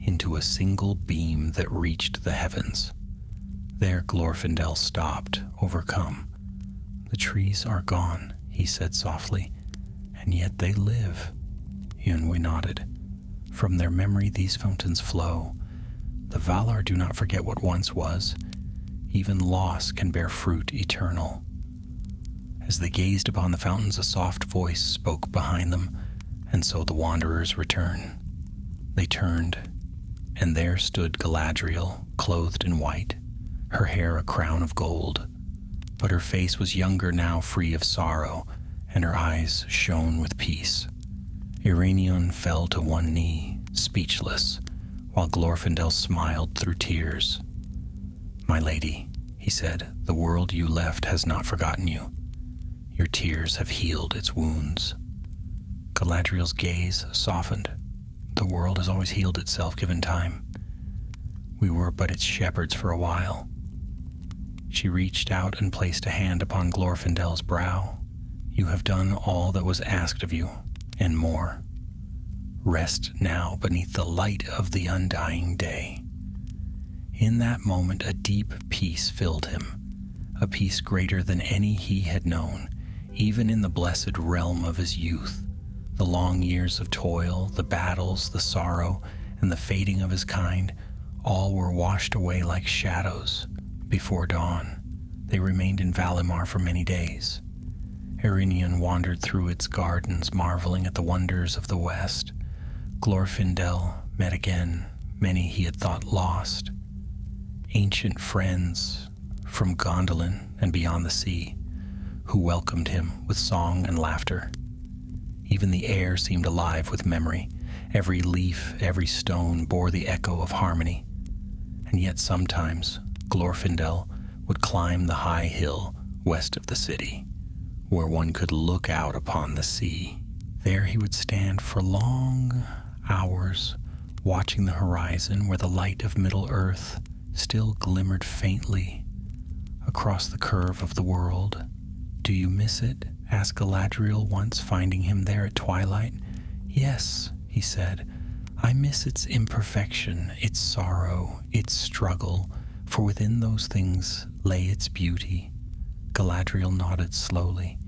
into a single beam that reached the heavens. There Glorfindel stopped, overcome. "The trees are gone," he said softly, "and yet they live." Yunwe nodded. "From their memory these fountains flow. The Valar do not forget what once was. Even loss can bear fruit eternal." As they gazed upon the fountains, a soft voice spoke behind them, and so the wanderers returned. They turned, and there stood Galadriel, clothed in white, her hair a crown of gold. But her face was younger now, free of sorrow, and her eyes shone with peace. Iranion fell to one knee, speechless, while Glorfindel smiled through tears. "My lady," he said, "the world you left has not forgotten you. Your tears have healed its wounds." Galadriel's gaze softened. "The world has always healed itself given time. We were but its shepherds for a while." She reached out and placed a hand upon Glorfindel's brow. "You have done all that was asked of you, and more. Rest now beneath the light of the undying day." In that moment, a deep peace filled him, a peace greater than any he had known, even in the blessed realm of his youth. The long years of toil, the battles, the sorrow, and the fading of his kind, all were washed away like shadows. Before dawn, they remained in Valimar for many days. Iranion wandered through its gardens, marveling at the wonders of the West. Glorfindel met again many he had thought lost. Ancient friends from Gondolin and beyond the sea, who welcomed him with song and laughter. Even the air seemed alive with memory. Every leaf, every stone bore the echo of harmony. And yet sometimes Glorfindel would climb the high hill west of the city, where one could look out upon the sea. There he would stand for long hours, watching the horizon where the light of Middle-earth still glimmered faintly across the curve of the world. "Do you miss it?" asked Galadriel once, finding him there at twilight. "Yes," he said, "I miss its imperfection, its sorrow, its struggle, for within those things lay its beauty." Galadriel nodded slowly.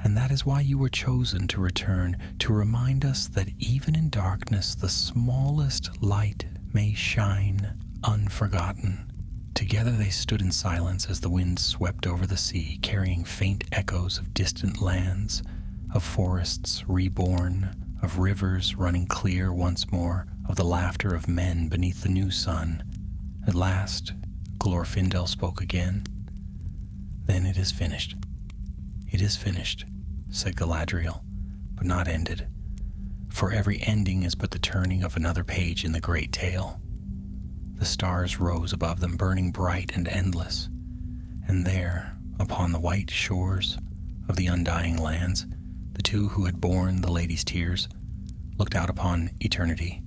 "And that is why you were chosen to return, to remind us that even in darkness the smallest light may shine unforgotten." Together they stood in silence as the wind swept over the sea, carrying faint echoes of distant lands, of forests reborn, of rivers running clear once more, of the laughter of men beneath the new sun. At last, Glorfindel spoke again. "Then it is finished." "It is finished," said Galadriel, "but not ended. For every ending is but the turning of another page in the great tale." The stars rose above them, burning bright and endless. And there, upon the white shores of the undying lands, the 2 who had borne the lady's tears looked out upon eternity,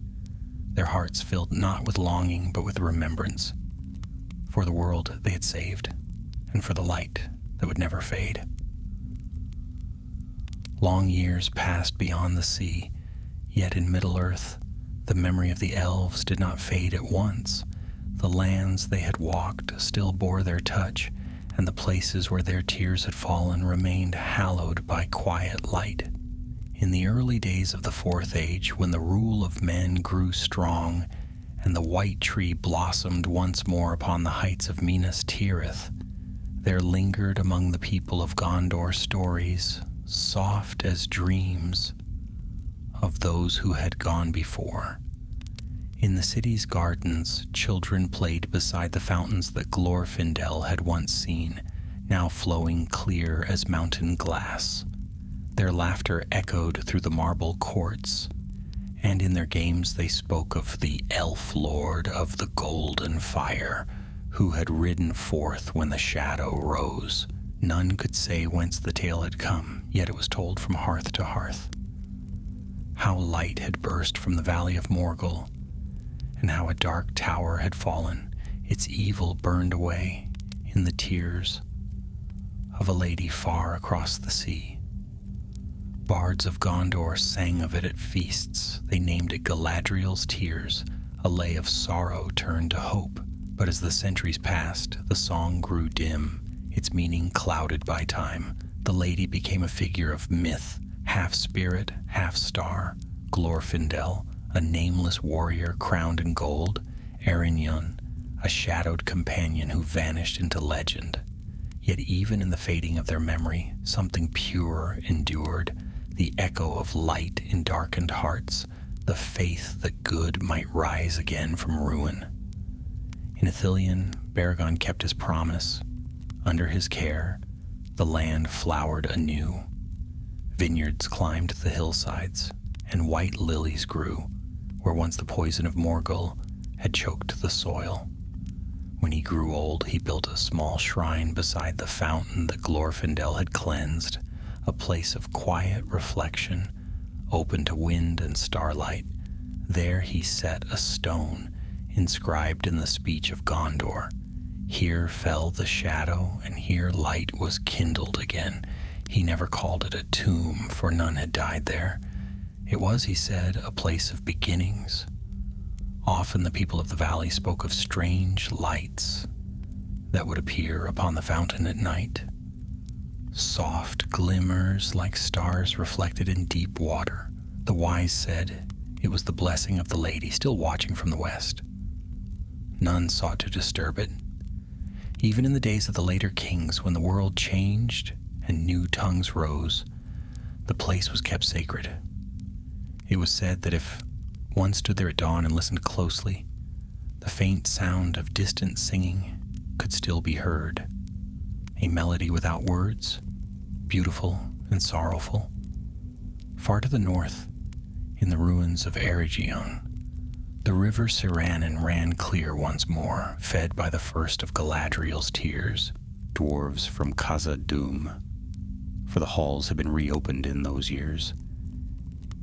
their hearts filled not with longing but with remembrance, for the world they had saved, and for the light that would never fade. Long years passed beyond the sea, yet in Middle-earth the memory of the elves did not fade at once. The lands they had walked still bore their touch, and the places where their tears had fallen remained hallowed by quiet light. In the early days of the Fourth Age, when the rule of men grew strong and the white tree blossomed once more upon the heights of Minas Tirith, there lingered among the people of Gondor stories, soft as dreams, of those who had gone before. In the city's gardens, children played beside the fountains that Glorfindel had once seen, now flowing clear as mountain glass. Their laughter echoed through the marble courts, and in their games they spoke of the elf lord of the golden fire, who had ridden forth when the shadow rose. None could say whence the tale had come, yet it was told from hearth to hearth. How light had burst from the valley of Morgul, and how a dark tower had fallen, its evil burned away in the tears of a lady far across the sea. Bards of Gondor sang of it at feasts. They named it Galadriel's Tears, a lay of sorrow turned to hope. But as the centuries passed, the song grew dim, its meaning clouded by time. The lady became a figure of myth, half spirit, half star. Glorfindel, a nameless warrior crowned in gold. Erinyon, a shadowed companion who vanished into legend. Yet even in the fading of their memory, something pure endured, the echo of light in darkened hearts, the faith that good might rise again from ruin. In Ithilien, Baragon kept his promise. Under his care, the land flowered anew. Vineyards climbed the hillsides, and white lilies grew, where once the poison of Morgul had choked the soil. When he grew old, he built a small shrine beside the fountain that Glorfindel had cleansed, a place of quiet reflection, open to wind and starlight. There he set a stone, inscribed in the speech of Gondor. Here fell the shadow, and here light was kindled again. He never called it a tomb, for none had died there. It was, he said, a place of beginnings. Often the people of the valley spoke of strange lights that would appear upon the fountain at night. Soft glimmers like stars reflected in deep water. The wise said it was the blessing of the lady still watching from the west. None sought to disturb it. Even in the days of the later kings, when the world changed and new tongues rose, the place was kept sacred. It was said that if one stood there at dawn and listened closely, the faint sound of distant singing could still be heard. A melody without words, beautiful and sorrowful. Far to the north, in the ruins of Eregion, the river Sirannon ran clear once more, fed by the first of Galadriel's tears. Dwarves from Khazad-dûm, for the halls had been reopened in those years,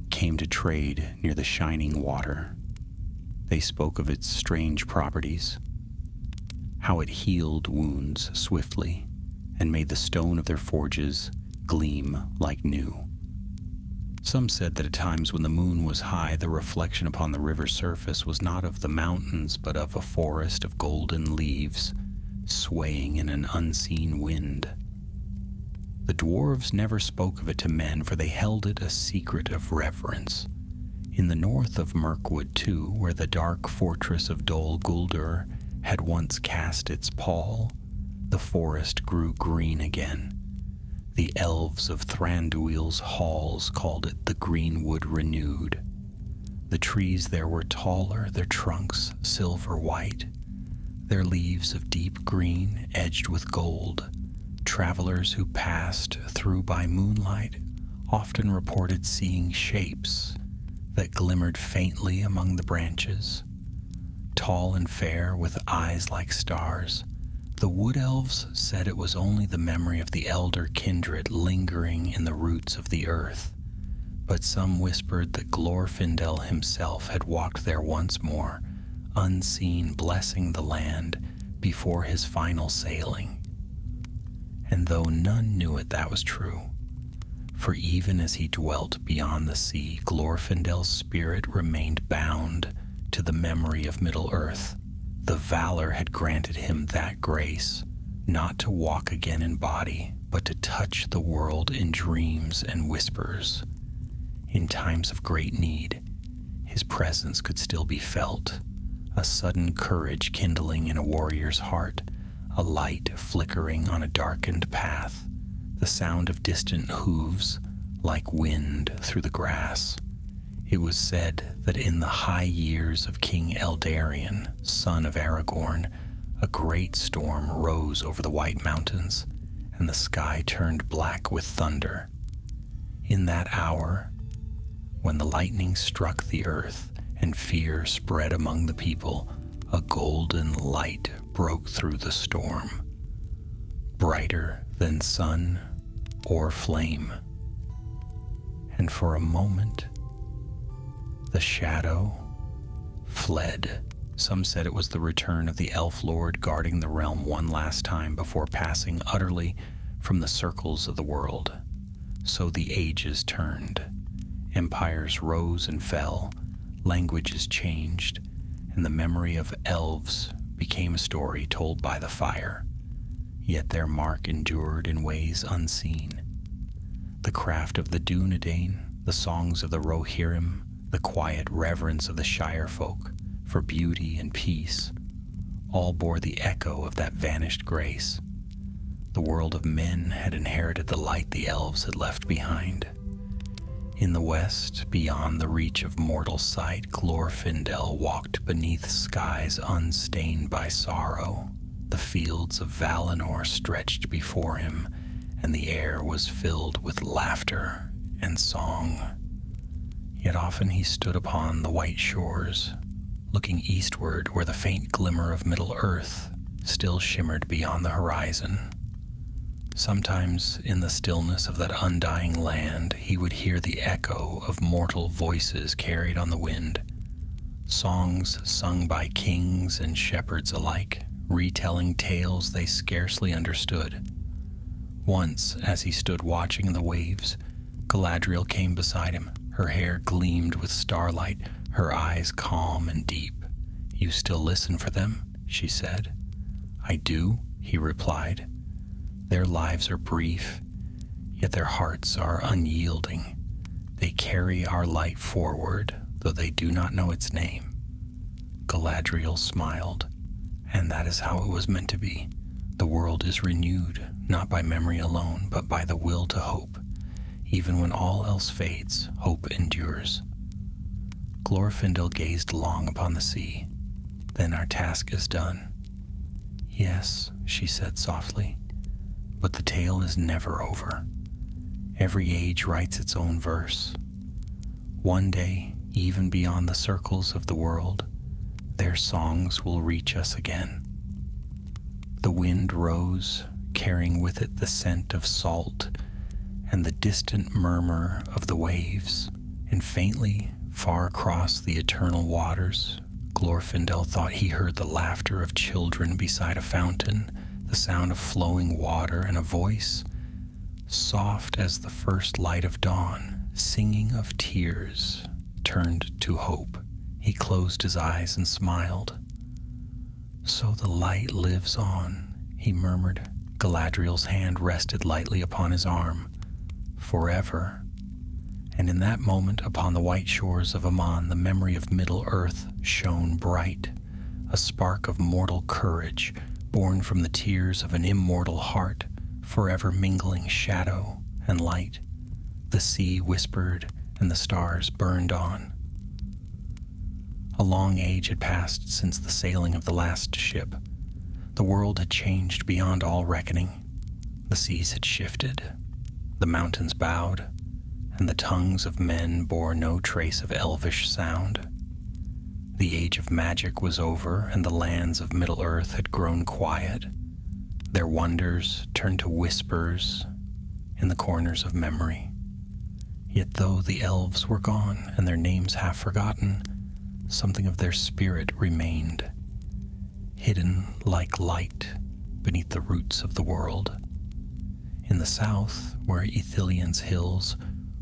came to trade near the shining water. They spoke of its strange properties, how it healed wounds swiftly and made the stone of their forges gleam like new. Some said that at times when the moon was high, the reflection upon the river surface was not of the mountains, but of a forest of golden leaves swaying in an unseen wind. The dwarves never spoke of it to men, for they held it a secret of reverence. In the north of Mirkwood, too, where the dark fortress of Dol Guldur had once cast its pall, the forest grew green again. The elves of Thranduil's halls called it the Greenwood Renewed. The trees there were taller, their trunks silver white, their leaves of deep green edged with gold. Travelers who passed through by moonlight often reported seeing shapes that glimmered faintly among the branches. Tall and fair, with eyes like stars, the wood elves said it was only the memory of the elder kindred lingering in the roots of the earth. But some whispered that Glorfindel himself had walked there once more, unseen, blessing the land before his final sailing. And though none knew it, that was true. For even as he dwelt beyond the sea, Glorfindel's spirit remained bound to the memory of Middle-earth. The Valor had granted him that grace, not to walk again in body, but to touch the world in dreams and whispers. In times of great need, his presence could still be felt, a sudden courage kindling in a warrior's heart, a light flickering on a darkened path, the sound of distant hooves like wind through the grass. It was said that in the high years of King Eldarion, son of Aragorn, a great storm rose over the White Mountains, and the sky turned black with thunder. In that hour, when the lightning struck the earth and fear spread among the people, a golden light broke through the storm, brighter than sun or flame. And for a moment, the shadow fled. Some said it was the return of the elf lord guarding the realm one last time before passing utterly from the circles of the world. So the ages turned. Empires rose and fell, languages changed, and the memory of elves became a story told by the fire. Yet their mark endured in ways unseen. The craft of the Dunedain, the songs of the Rohirrim, the quiet reverence of the Shire folk for beauty and peace, all bore the echo of that vanished grace. The world of men had inherited the light the elves had left behind. In the west, beyond the reach of mortal sight, Glorfindel walked beneath skies unstained by sorrow. The fields of Valinor stretched before him, and the air was filled with laughter and song. Yet often he stood upon the white shores, looking eastward where the faint glimmer of Middle-earth still shimmered beyond the horizon. Sometimes in the stillness of that undying land, he would hear the echo of mortal voices carried on the wind, songs sung by kings and shepherds alike, retelling tales they scarcely understood. Once, as he stood watching the waves, Galadriel came beside him. Her hair gleamed with starlight, her eyes calm and deep. "You still listen for them?" she said. "I do," he replied. "Their lives are brief, yet their hearts are unyielding. They carry our light forward, though they do not know its name." Galadriel smiled, and that is how it was meant to be. The world is renewed, not by memory alone, but by the will to hope. Even when all else fades, hope endures. Glorfindel gazed long upon the sea. "Then our task is done." "Yes," she said softly, "but the tale is never over. Every age writes its own verse. One day, even beyond the circles of the world, their songs will reach us again." The wind rose, carrying with it the scent of salt and the distant murmur of the waves, and faintly, far across the eternal waters, Glorfindel thought he heard the laughter of children beside a fountain, the sound of flowing water, and a voice, soft as the first light of dawn, singing of tears, turned to hope. He closed his eyes and smiled. "So the light lives on," he murmured. Galadriel's hand rested lightly upon his arm. "Forever." And in that moment, upon the white shores of Aman, the memory of Middle-earth shone bright, a spark of mortal courage, born from the tears of an immortal heart, forever mingling shadow and light. The sea whispered, and the stars burned on. A long age had passed since the sailing of the last ship. The world had changed beyond all reckoning. The seas had shifted, the mountains bowed, and the tongues of men bore no trace of elvish sound. The age of magic was over, and the lands of Middle-earth had grown quiet. Their wonders turned to whispers in the corners of memory. Yet though the elves were gone and their names half forgotten, something of their spirit remained, hidden like light beneath the roots of the world. In the south, where Ithilion's hills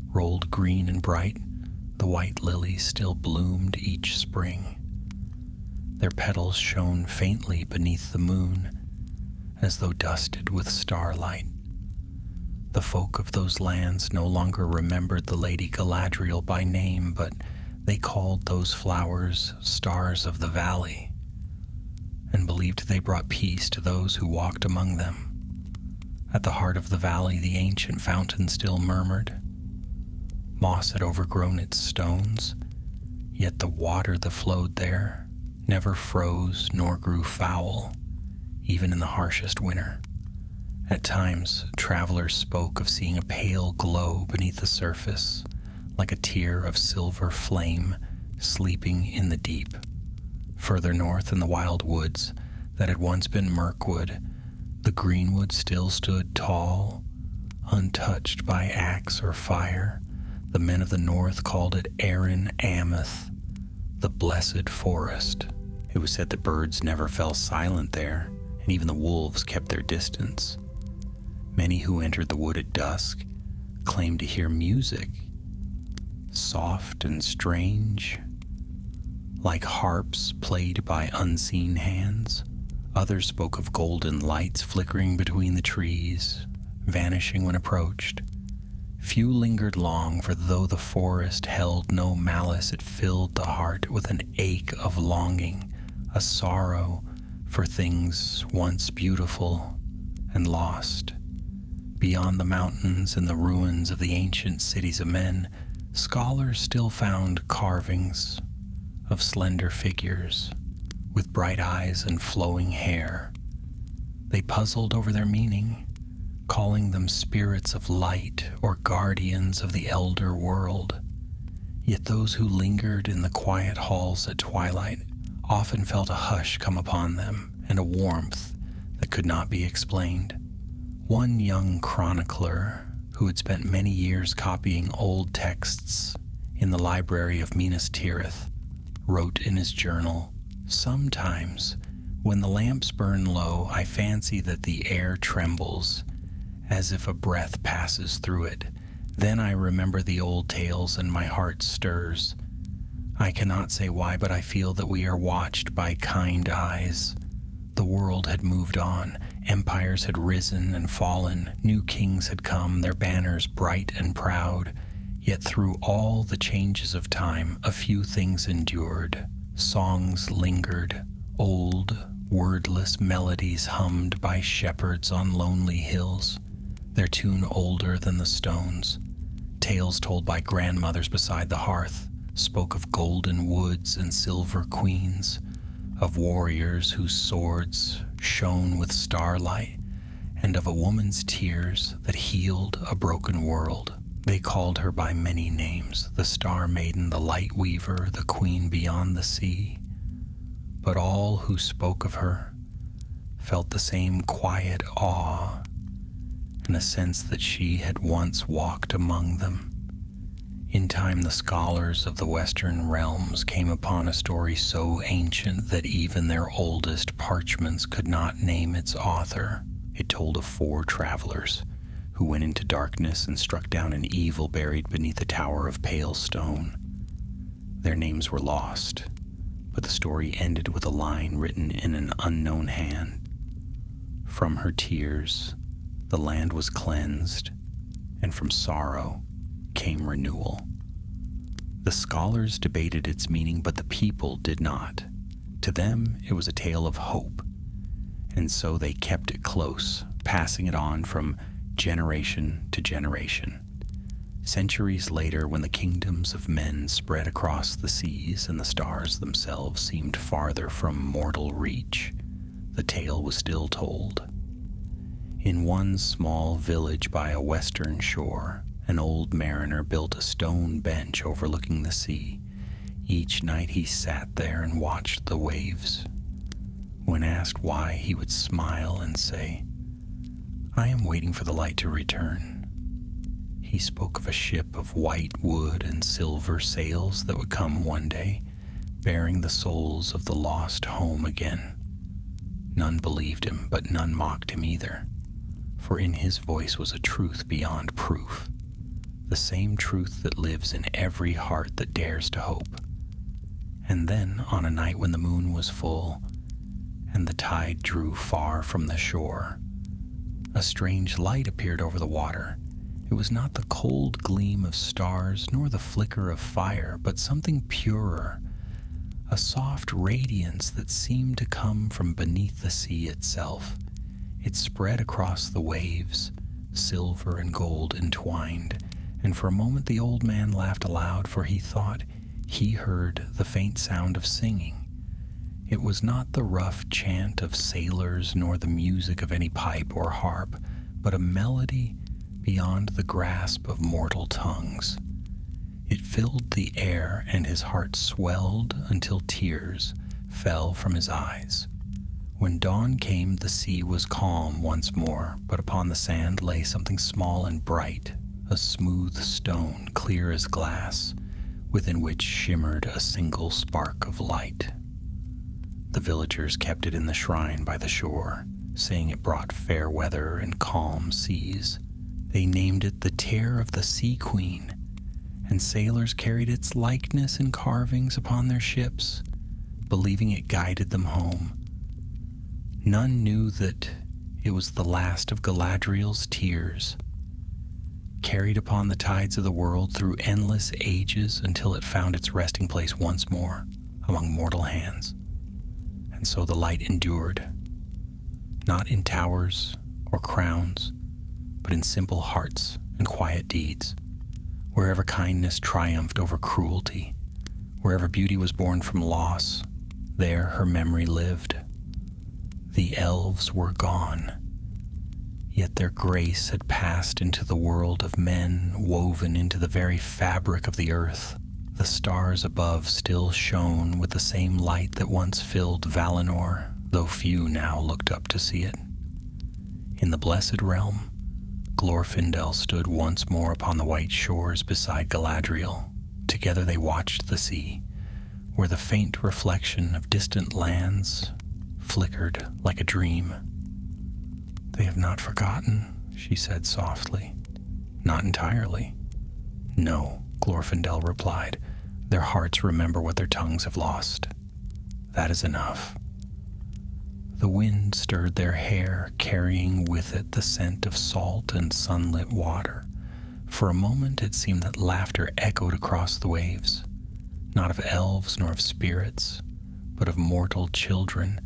rolled green and bright, the white lilies still bloomed each spring. Their petals shone faintly beneath the moon, as though dusted with starlight. The folk of those lands no longer remembered the Lady Galadriel by name, but They called those flowers stars of the valley, and believed they brought peace to those who walked among them. At the heart of the valley, the ancient fountain still murmured. Moss had overgrown its stones, yet the water that flowed there never froze nor grew foul, even in the harshest winter. At times, travelers spoke of seeing a pale glow beneath the surface, like a tear of silver flame sleeping in the deep. Further north in the wild woods that had once been Mirkwood, the greenwood still stood tall, untouched by axe or fire. The men of the north called it Erin Ameth, the blessed forest. It was said that birds never fell silent there, and even the wolves kept their distance. Many who entered the wood at dusk claimed to hear music, soft and strange, like harps played by unseen hands. Others spoke of golden lights flickering between the trees, vanishing when approached. Few lingered long, for though the forest held no malice, it filled the heart with an ache of longing, a sorrow for things once beautiful and lost. Beyond the mountains and the ruins of the ancient cities of men, scholars still found carvings of slender figures with bright eyes and flowing hair. They puzzled over their meaning, calling them spirits of light or guardians of the elder world. Yet those who lingered in the quiet halls at twilight often felt a hush come upon them and a warmth that could not be explained. One young chronicler who had spent many years copying old texts in the library of Minas Tirith wrote in his journal, "Sometimes, when the lamps burn low, I fancy that the air trembles, as if a breath passes through it. Then I remember the old tales and my heart stirs. I cannot say why, but I feel that we are watched by kind eyes. The world had moved on, empires had risen and fallen, new kings had come, their banners bright and proud. Yet through all the changes of time, a few things endured. Songs lingered, old, wordless melodies hummed by shepherds on lonely hills, their tune older than the stones. Tales told by grandmothers beside the hearth spoke of golden woods and silver queens, of warriors whose swords shone with starlight, and of a woman's tears that healed a broken world. They called her by many names, the Star Maiden, the Light Weaver, the Queen beyond the sea. But all who spoke of her felt the same quiet awe and a sense that she had once walked among them. In time, the scholars of the Western realms came upon a story so ancient that even their oldest parchments could not name its author. It told of 4 travelers who went into darkness and struck down an evil buried beneath a tower of pale stone. Their names were lost, but the story ended with a line written in an unknown hand. From her tears, the land was cleansed, and from sorrow came renewal. The scholars debated its meaning, but the people did not. To them, it was a tale of hope, and so they kept it close, passing it on from generation to generation. Centuries later, when the kingdoms of men spread across the seas and the stars themselves seemed farther from mortal reach, the tale was still told. In one small village by a western shore, an old mariner built a stone bench overlooking the sea. Each night he sat there and watched the waves. When asked why, he would smile and say, "I am waiting for the light to return." He spoke of a ship of white wood and silver sails that would come one day, bearing the souls of the lost home again. None believed him, but none mocked him either, for in his voice was a truth beyond proof, the same truth that lives in every heart that dares to hope. And then, on a night when the moon was full and the tide drew far from the shore, a strange light appeared over the water, It was not the cold gleam of stars nor the flicker of fire, but something purer, a soft radiance that seemed to come from beneath the sea itself. It spread across the waves, silver and gold entwined, and for a moment the old man laughed aloud, for he thought he heard the faint sound of singing. It was not the rough chant of sailors nor the music of any pipe or harp, but a melody beyond the grasp of mortal tongues. It filled the air, and his heart swelled until tears fell from his eyes. When dawn came, the sea was calm once more, but upon the sand lay something small and bright, a smooth stone, clear as glass, within which shimmered a single spark of light. The villagers kept it in the shrine by the shore, saying it brought fair weather and calm seas. They named it the Tear of the Sea Queen, and sailors carried its likeness and carvings upon their ships, believing it guided them home. None knew that it was the last of Galadriel's tears, carried upon the tides of the world through endless ages until it found its resting place once more among mortal hands. And so the light endured, not in towers or crowns, but in simple hearts and quiet deeds. Wherever kindness triumphed over cruelty, wherever beauty was born from loss, there her memory lived. The elves were gone, yet their grace had passed into the world of men, woven into the very fabric of the earth. The stars above still shone with the same light that once filled Valinor, though few now looked up to see it. In the blessed realm, Glorfindel stood once more upon the white shores beside Galadriel. Together they watched the sea, where the faint reflection of distant lands flickered like a dream. "They have not forgotten," she said softly. "Not entirely." "No," Glorfindel replied. "Their hearts remember what their tongues have lost. That is enough." The wind stirred their hair, carrying with it the scent of salt and sunlit water. For a moment it seemed that laughter echoed across the waves, not of elves nor of spirits, but of mortal children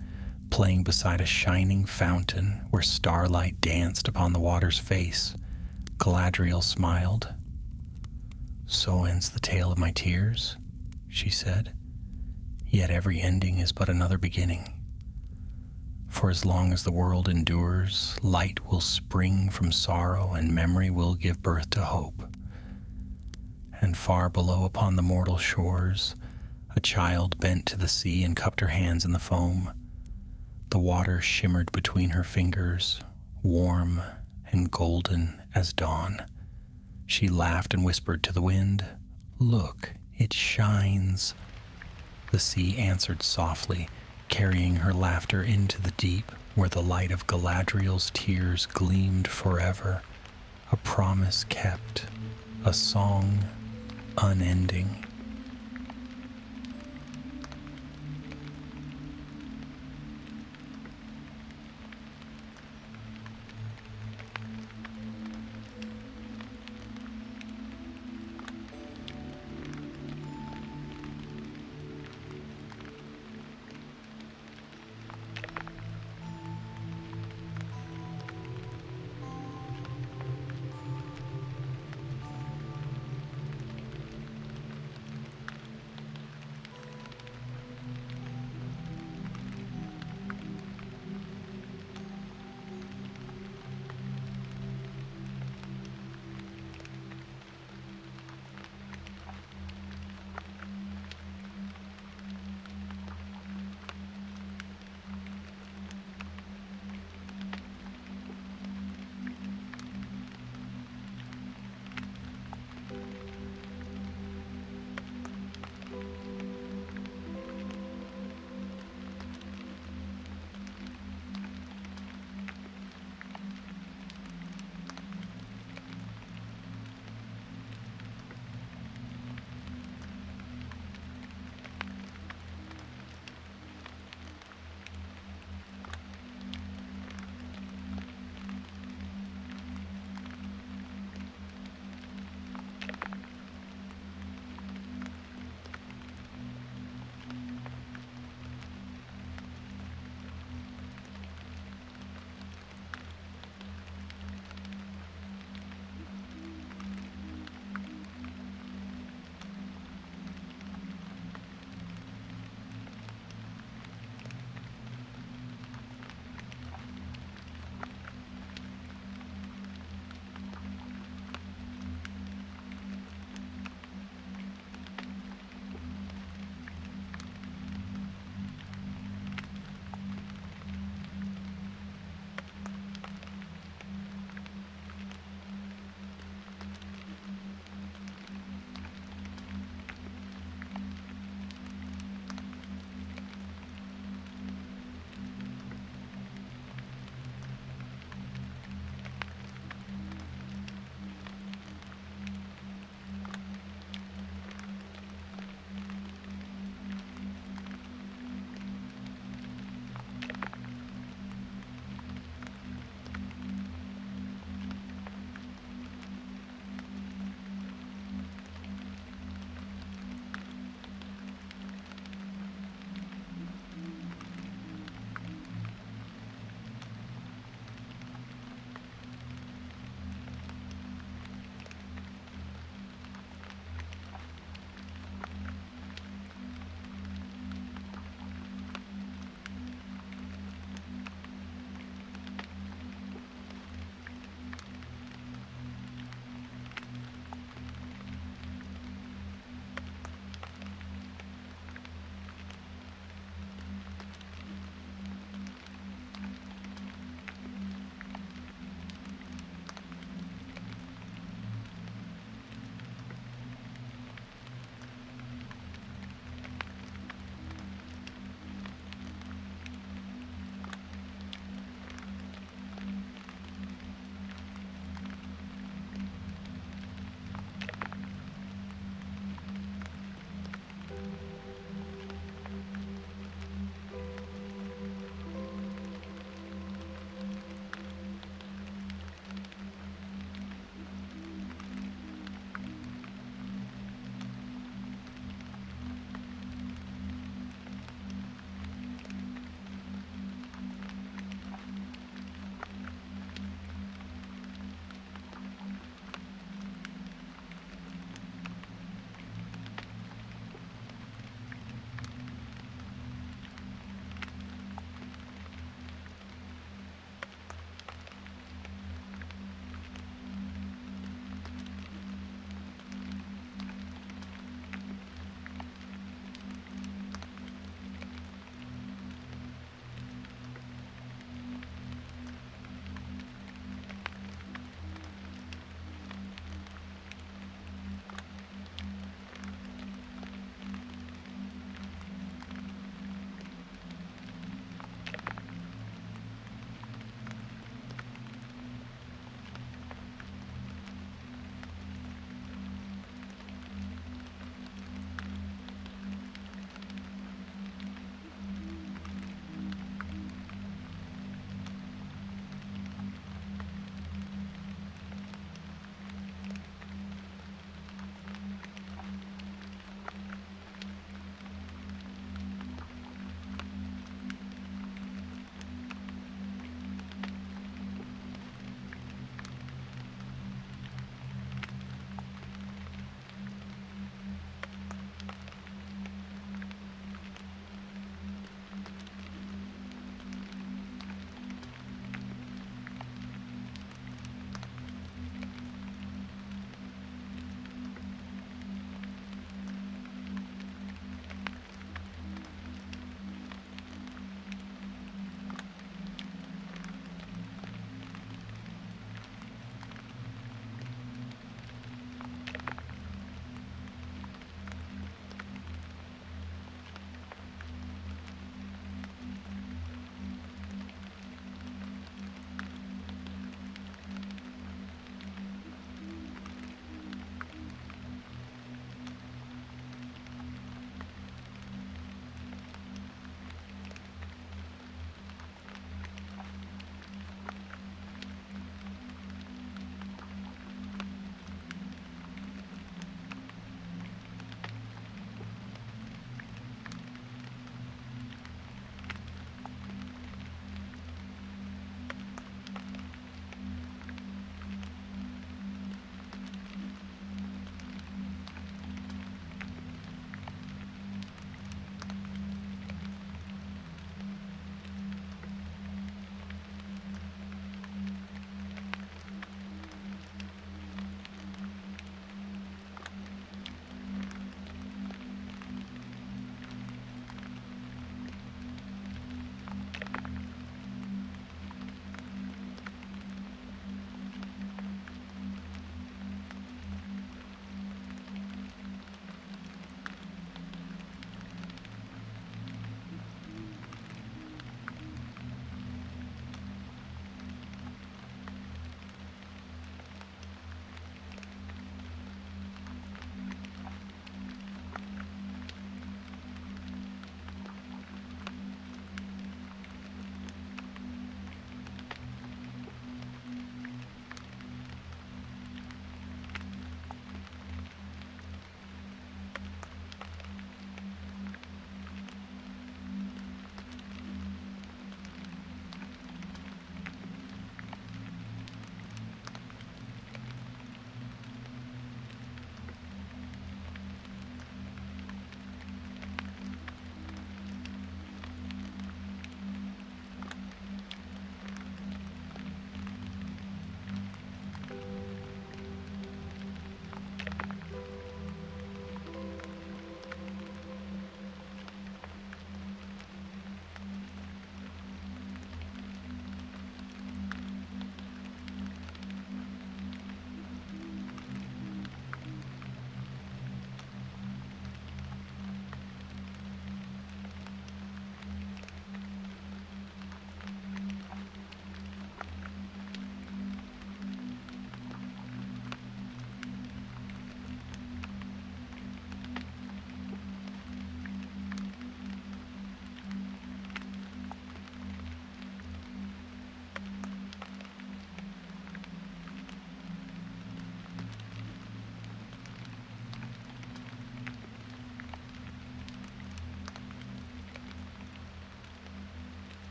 playing beside a shining fountain where starlight danced upon the water's face. Galadriel smiled. "So ends the tale of my tears," she said. "Yet every ending is but another beginning. For as long as the world endures, light will spring from sorrow and memory will give birth to hope." And far below upon the mortal shores, a child bent to the sea and cupped her hands in the foam. The water shimmered between her fingers, warm and golden as dawn. She laughed and whispered to the wind, "Look, it shines." The sea answered softly, carrying her laughter into the deep, where the light of Galadriel's tears gleamed forever, a promise kept, a song unending.